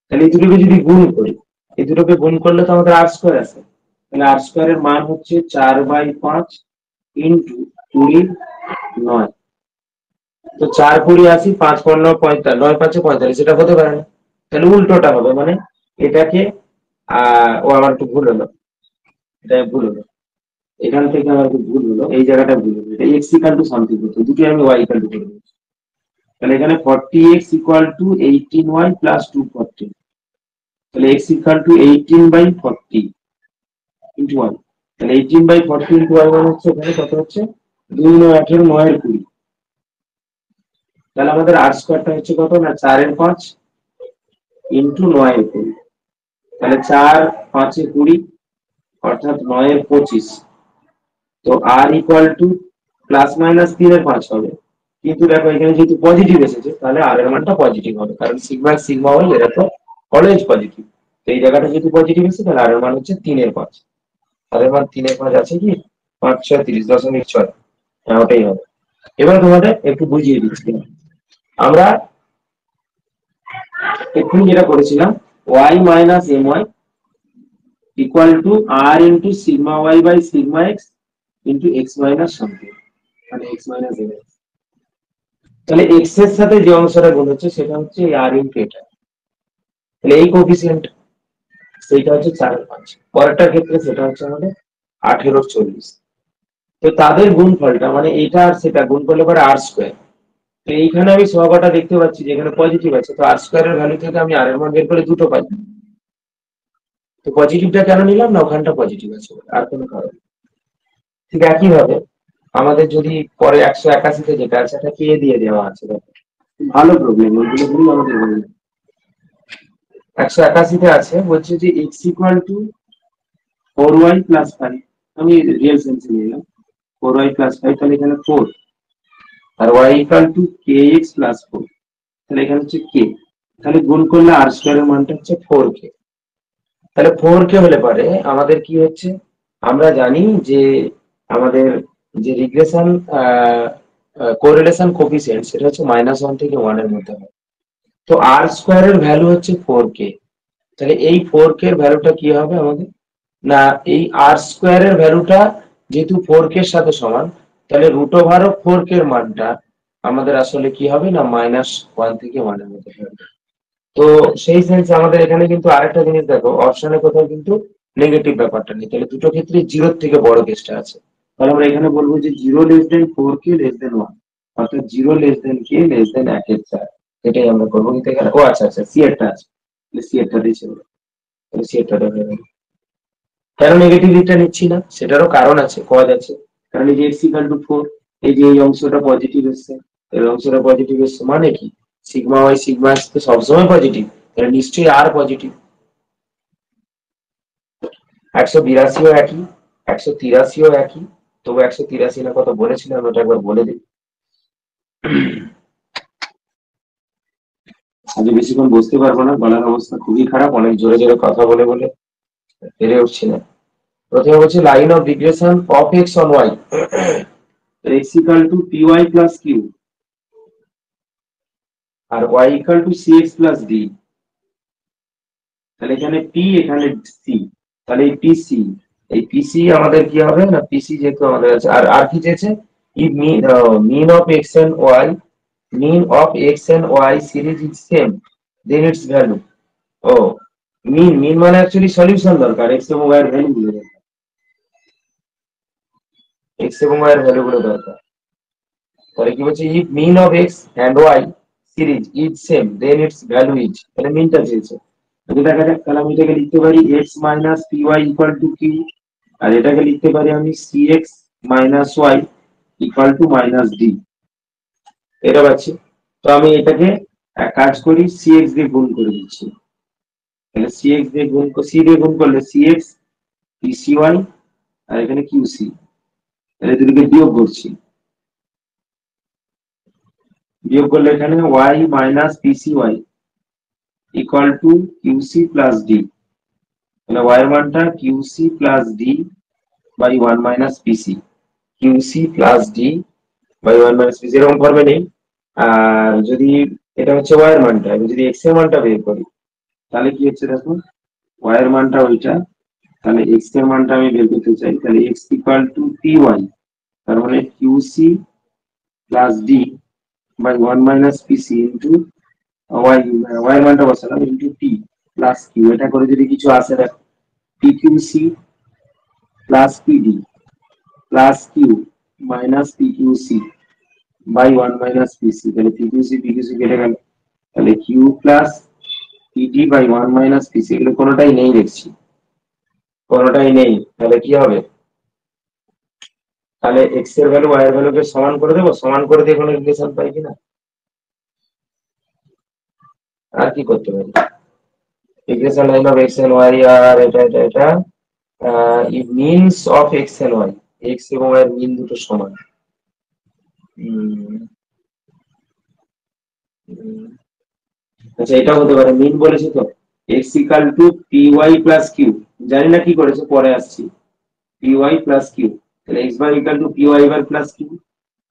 তাহলে এই দুটোকে যদি গুণ করি, এই দুটোকে গুণ করলে তো আমাদের r স্কয়ার আসে, তাহলে r স্কয়ারের মান হচ্ছে 4/5 ইনটু 20 9। তো 4 20 80, 5 15 45, 9 5 45, এটা হতে পারে না, তাহলে উল্টোটা হবে, মানে এটাকে ও আমার একটু ভুল হলো, এটা ভুল হলো, এখান থেকে আমার একটু ভুল হলো, এই জায়গাটা ভুল হলো, এটা x ইকুয়াল টু সামথিং হতো, দুটোই আমি y ইকুয়াল টু করে দিয়েছি। তাহলে এখানে 40x equal to 18y plus 240, তাহলে x ইকুয়াল টু 18/40 ইনটু 1, তাহলে 18/40 ইনটু y মানে হচ্ছে এখানে কত হচ্ছে 2 9 18 9 এর 20, তাহলে আমাদের r স্কয়ারটা হচ্ছে কত না 4 এর 5 ইনটু 9 এর 20, তাহলে 4 5 এর 20 অর্থাৎ 9 এর 25। তো r equal to plus minus 3 এর 5 হবে, কিন্তু দেখো এখানে যেহেতু পজিটিভ এসেছে তাহলে r এর মানটা পজিটিভ হবে, কারণ সিগমা সিগমা হয় এরা তো অলওয়েজ পজিটিভ। তো এই জায়গাটা যেহেতু পজিটিভ এসেছে তাহলে r এর মান হচ্ছে 3 এর 5, r এর মান 3 এর 5 আছে কি 5 6 30.6, হ্যাঁ ওটাই হবে। এবার তোমাদের একটু বুঝিয়ে দিচ্ছি, আমরা এক্ষুনি যেটা করেছিলাম y minus my equal to r into sigma y by sigma x into x minus something, মানে x মাইনাস m। তাহলে x এর সাথে যে অংশটা গুণ হচ্ছে সেটা হচ্ছে এই r ইন্টু এটা, তাহলে এই কোএফিসিয়েন্ট সেইটা হচ্ছে 4 এর 5, পরেরটার ক্ষেত্রে সেটা হচ্ছে আমাদের 18 এর 40। তো তাদের গুণফলটা মানে এটা আর সেটা গুণ করলে পরে r স্কয়ার। তো এইখানে আমি সহগটা দেখতে পাচ্ছি যেখানে পজিটিভ আছে, তো r স্কয়ারের ভ্যালু থেকে আমি r এর মান বের করে দুটো পাই। তো পজিটিভটা কেন নিলাম না, ওখানটা পজিটিভ আছে আর কোনো কারণ। ঠিক একই ভাবে আমাদের যদি পরে 181 তে যেটা আছে এটা কে দিয়ে দেওয়া আছে, ভালো প্রবলেম, ওইগুলো আমাদের বলবে 181 তে আছে, বলছে যে x equal two 4y plus 5, আমি রিয়েল সেন্সে নিলাম 4y প্লাস 5, তাহলে এখানে 4 আর y equal two kx plus 4, তাহলে এখানে হচ্ছে k, তাহলে গুণ করলে r স্কয়ারের মানটা হচ্ছে 4k। তাহলে 4k হলে পারে আমাদের কি হচ্ছে, আমরা জানি যে আমাদের যে রিগ্রেশন কোরিলেশন কোএফিসিয়েন্ট সেটা হচ্ছে -1 থেকে 1 এর মধ্যে হয়। তো r স্কয়ারের ভ্যালু হচ্ছে 4k, তাহলে এই 4k এর ভ্যালুটা কি হবে আমাদের না, এই r স্কয়ারের ভ্যালুটা যেহেতু 4k এর সাথে সমান, তাহলে √4k এর মানটা আমাদের আসলে কি হবে না -1 থেকে 1 এর মধ্যে হবে। তো সেই সেন্সে আমাদের এখানে কিন্তু আরেকটা জিনিস দেখো, অপশনে কোথাও কিন্তু নেগেটিভ ব্যাপারটা নেই, তাহলে দুটো ক্ষেত্রে 0 থেকে বড় কেসটা আছে, তাহলে আমরা এখানে বলবো যে 0 less than 4k less than 1, অর্থাৎ 0 less than k less than 1 এর 4, এটাই আমরা করবো। কিন্তু এখানে ও আচ্ছা আচ্ছা সি এরটা আছে, তাহলে সি এরটা দিয়েছে, তাহলে সি এরটা দেবে। কেন নেগেটিভ দিকটা নিচ্ছি না সেটারও কারণ আছে, কজ আছে, কারণ এই যে x ইকুয়াল টু 4, এই যে এই অংশটা পজিটিভ এসছে, এই অংশটা পজিটিভ এসছে মানে কি সিগমা y সিগমা x তো সবসময় পজিটিভ, তাহলে নিশ্চয়ই r পজিটিভ। 182 ও একই, 183 ও একই, তবু 183 না কত বলেছিলাম ওটা একবার বলে দিই। আজকে বেশিক্ষণ বসতে পারবো না, গলার অবস্থা খুবই খারাপ, অনেক জোরে জোরে কথা বলে বলে পেরে উঠছি না। প্রথমে বলছি line of regression of x on y, x equal to py plus q আর y equal to cx plus d, তাহলে এখানে p এখানে c, তাহলে এই pc, এই pc আমাদের কি হবে না, pc যেহেতু আমাদের আছে আর কি চেয়েছে mean of x and y, mean of x and y series is same then its value। O mean মানে অ্যাকচুয়ালি সলিউশন দরকার, x এবং y এর ভ্যালু গুলো দরকার, x এবং y এর ভ্যালু গুলো দরকার। তাহলে কি বলছে if mean of x and y series is same then its value is, তাহলে মিনটা চেয়েছে। এটা দেখা যাক, তাহলে আমি এটাকে লিখতে পারি x minus py equal to q, আর এটাকে লিখতে পারি আমি cx minus y equal to minus d, এটা পাচ্ছি। তো আমি এটাকে এক কাজ করি cx দিয়ে গুণ করে দিচ্ছি, তাহলে cx দিয়ে গুণ c দিয়ে গুণ করলে cx pcy আর এখানে qc, তাহলে দুটোকে বিয়োগ করছি, বিয়োগ করলে এখানে y minus pcy equal to qc plus d, তাহলে y এর মানটা QC plus d by 1 minus pc, QC plus d by 1 minus pc এরকম ফর্মে নেই। আর যদি এটা হচ্ছে y এর মানটা, আমি যদি x এর মানটা বের করি তাহলে কি হচ্ছে দেখো, y এর মানটা ওইটা, তাহলে x এর মানটা আমি বের করতে চাই, তাহলে x ইকুয়াল টু py, তার মানে QC plus d by 1 minus pc into y, y এর মানটা বসালাম ইন্টু টি প্লাস কিউ, এটা করে যদি কিছু আসে দেখো p q c plus p d plus q minus p q c by 1 minus p c, তাহলে পিকিউসি পিকিউসি কেটে গেল, তাহলে q plus p d by 1 minus p c, এগুলো কোনোটাই নেই দেখছি, কোনোটাই নেই। তাহলে কি হবে, তাহলে এক্স এর ভ্যালু ওয়াই এর ভ্যালুকে সমান করে দেবো, সমান করে দিয়ে কোনো রিলেশন পাই কিনা, আর কি করতে পারি, equation line of x and y, আর এটা এটা এটা means of x and y, x এবং ওয়াই এর মিন দুটো সমান। উম, উম, আচ্ছা এটাও হতে পারে, মিন বলেছে তো, x equal to p y plus q, জানি না কি করেছে, পরে আসছি, পি ওয়াই প্লাস কিউ, তাহলে x bar equal to p y bar plus q,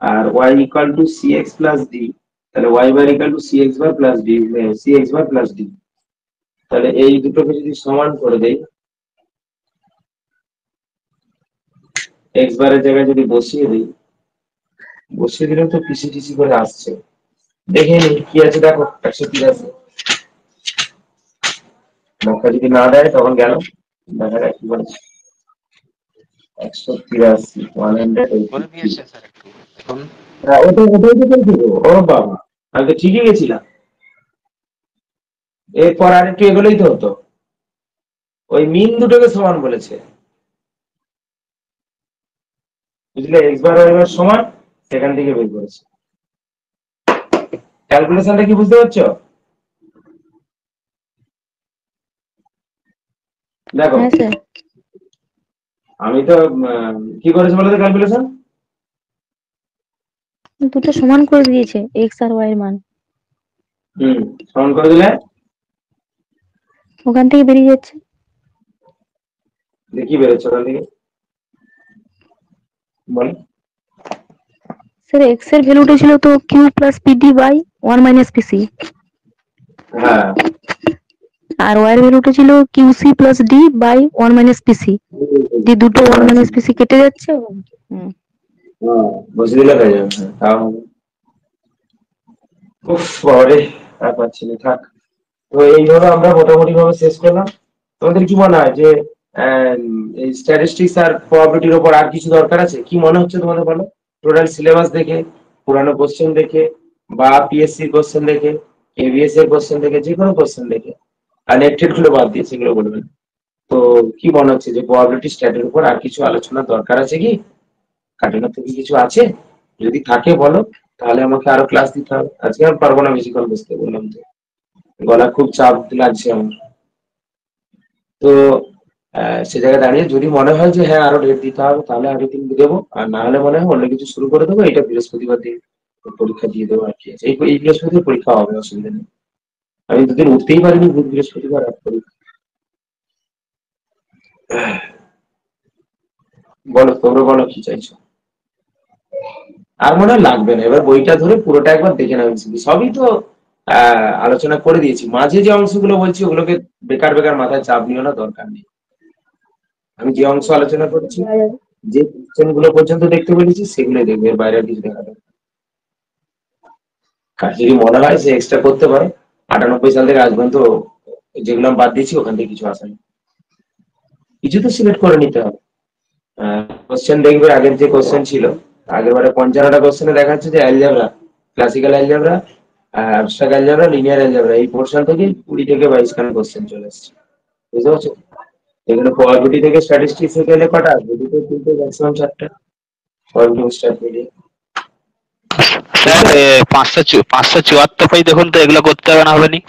আর y equal to c x plus d, তাহলে y bar equal to c x bar plus d, c x bar plus d. তাহলে এই দুটোকে যদি সমান করে দেই, এক্স বারের জায়গায় যদি বসিয়ে দিই, বসিয়ে দিলেও তো পিসি টিসি করে আসছে, দেখে নি কি আছে দেখো, 183, মক্কা যদি না দেয় তখন গেল, দেখা যাক কি বলে, 183, করে 183, নিয়েছে স্যার একটু এখন। হ্যাঁ ওটাই ওটাই তো বলছি তো, ও বাবা আমি তো ঠিকই গেছিলাম, এরপর আর একটু এগোলেই তো হতো, ওই মিন দুটোকে সমান বলেছে, বুঝলে, এক্স বার ওয়াই বার সমান, সেখান থেকে বের করেছে। ক্যালকুলেশনটা কি বুঝতে পারছো? দেখো হ্যাঁ স্যার। আমি তো কি করেছি বলো তো ক্যালকুলেশন, দুটো সমান করে দিয়েছে এক্স আর ওয়াই এর মান, সমান করে দিলে ওখান থেকে বেরিয়ে যাচ্ছে। দেখি বেরোচ্ছে ওখান থেকে, বল। স্যার এক্স এর ভ্যালুটা ছিল তো q plus p d by 1 minus p c, হ্যাঁ আর ওয়াই এর ভ্যালুটা ছিল q c plus d by 1 minus p c, দি দুটো 1 মাইনাস পিসি কেটে যাচ্ছে। বসে দিলে হয়ে যাবে, হ্যাঁ, তাও হবে। উফ বাবারে, আর পাচ্ছি না, থাক। তো এইভাবে আমরা মোটামুটি ভাবে শেষ করলাম। তোমাদের কি মনে হয় যে এই স্ট্যাটিস্টিক্স আর প্রবাবিলিটির উপর আর কিছু দরকার আছে, কি মনে হচ্ছে তোমাদের বলো, টোটাল সিলেবাস দেখে, পুরানো কোশ্চেন দেখে, বা পিএসসি কোশ্চেন দেখে, কেভিএস এর কোশ্চেন দেখে, যে কোনো কোশ্চেন দেখে, আর নেটেড গুলো বাদ দিয়ে সেগুলো বলবেন। তো কি মনে হচ্ছে যে প্রবাবিলিটি স্ট্যাটের উপর আর কিছু আলোচনার দরকার আছে কি, কাটানোর থেকে কিছু আছে, যদি থাকে বলো, তাহলে আমাকে আরো ক্লাস দিতে হবে, আজকে আর পারবো না বেশিক্ষণ বুঝতে, বললাম তো গলা খুব চাপ লাগছে আমার। তো সে জায়গায় দাঁড়িয়ে যদি মনে হয় যে হ্যাঁ আরো ডেট দিতে হবে, তাহলে আরো দিন দেবো, আর না হলে মনে হয় অন্য কিছু শুরু করে দেবো, এটা বৃহস্পতিবার দিন পরীক্ষা দিয়ে দেবো আর কি আছে। এই বৃহস্পতিবার পরীক্ষা হবে, অসুবিধা নেই, আমি দুদিন উঠতেই পারিনি, বুধ বৃহস্পতিবার আর পরীক্ষা। বলো তোমরা, বলো কি চাইছো, আর মনে হয় লাগবে না, এবার বইটা ধরে পুরোটা একবার দেখে নেবেন, সবই তো আলোচনা করে দিয়েছি, মাঝে যে অংশগুলো বলছি ওগুলোকে বেকার বেকার মাথায় চাপ নিও না, দরকার নেই। আমি যে অংশ আলোচনা করছি, যে কোশ্চেন গুলো পর্যন্ত দেখতে পেরেছি সেগুলোই দেখবে, এর বাইরে আর কিছু দেখা যাবে। কার যদি মনে হয় সে এক্সট্রা করতে পারে, 98 সাল থেকে আজ পর্যন্ত যেগুলো আমি বাদ দিয়েছি ওখান থেকে কিছু আসেনি, কিছু তো সিলেক্ট করে নিতে হবে। কোশ্চেন দেখবে, আগের যে কোশ্চেন ছিল, আগের বারে 55টা কোশ্চেনে দেখা যাচ্ছে যে algebra, classical algebra, abstract algebra, linear algebra, এই পোর্শন থেকে 20 থেকে 22 খানা কোশ্চেন চলে এসেছে, বুঝতে পারছো? এখানে প্রবাবিলিটি থেকে স্ট্যাটিস্টিক্স গেলে কটা, দুটো তিনটে ম্যাক্সিমাম 4টা, প্রবাবিলিটি স্ট্যাট মিলিয়ে। স্যার 574 পেজ দেখুন তো, এগুলো করতে হবে না, হবে নি?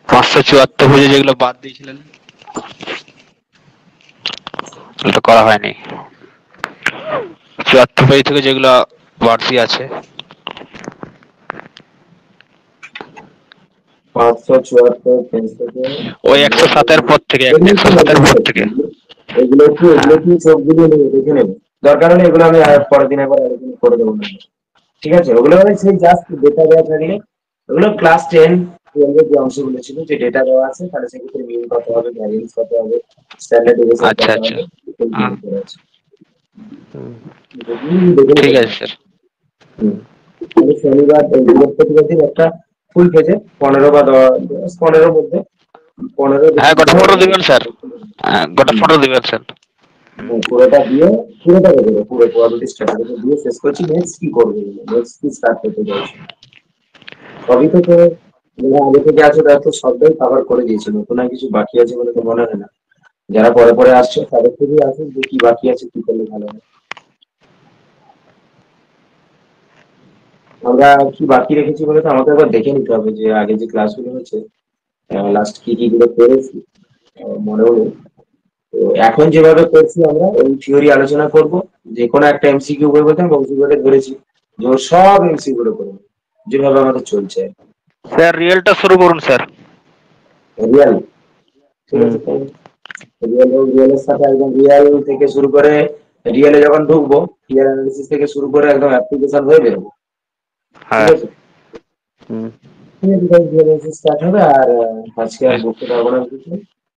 574 পেজে যেগুলো বাদ দিয়েছিলেন ওটা করা হয়নি, 74 পেজ থেকে যেগুলো বাড়তি আছে। 574 পেজ থেকে ওই 107-এর পর থেকে, 107-এর পর থেকে। এগুলো কি সবগুলো দেখে নেবে, দরকার হলে এগুলো আমি আর পরের দিন একবার আলোচনা করে দেবো না, ঠিক আছে? ওগুলো মানে সেই জাস্ট ডেটা দেওয়া থাকলে, ওগুলো ক্লাস 10 12 যে অংশগুলো ছিল, যে ডেটা দেওয়া আছে, তাহলে সেক্ষেত্রে মিন কত হবে, ভ্যারিয়েন্স কত হবে, স্ট্যান্ডার্ড ডেভিয়েশন আচ্ছা কত আচ্ছা, হবে, এগুলো হ্যাঁ, করে আছে। দেখে ঠিক নেবে। আছে স্যার। আমি শনিবার বৃহস্পতিবার দিন একটা ফুল পেজে 15 বা 15 মধ্যে 15 হ্যাঁ, গোটা ফটো দিবেন স্যার, হ্যাঁ, গোটা ফটো দিবেন স্যার। পুরোটা দিয়ে পুরোটা দেবো, পুরো প্রবাবিলিটি স্ট্র্যাটেজি দিয়ে শেষ করছি। নেক্সট কি করবে, নেক্সট কি স্টার্ট করতে চাইছি, সবই তো তো যারা আগে থেকে আছে তারা তো সবটাই কভার করে দিয়েছে, নতুন আর কিছু বাকি আছে বলে তো মনে হয় না। যারা পরে পরে আসছে তাদের থেকেই আসুক যে কি বাকি আছে, কি করলে ভালো হয়। আমরা কি বাকি রেখেছি বলে তো আমাকে একবার দেখে নিতে হবে যে আগে যে ক্লাসগুলো হয়েছে লাস্ট কি কি গুলো করেছি, মনেও নেই। তো এখন যেভাবে করছি আমরা ওই থিওরি আলোচনা করব, যে কোনো একটা এমসিকিউ বই বলতে আমি এমসিকিউটা ধরেছি যে ও সব এমসিকিউ গুলো করবো যেভাবে আমাদের চলছে স্যার রিয়েলটা শুরু করুন স্যার। রিয়াল। ঠিক আছে, রিয়েলের সাথে একদম রিয়াল থেকে শুরু করে, রিয়েলে যখন ঢুকবো রিয়েল অ্যানালিসিস থেকে শুরু করে একদম অ্যাপ্লিকেশন হয়ে বেরোবো, ঠিক হ্যাঁ। আছে? স্টার্ট হবে। আর আজকে আর বলতে পারবো না কিছু।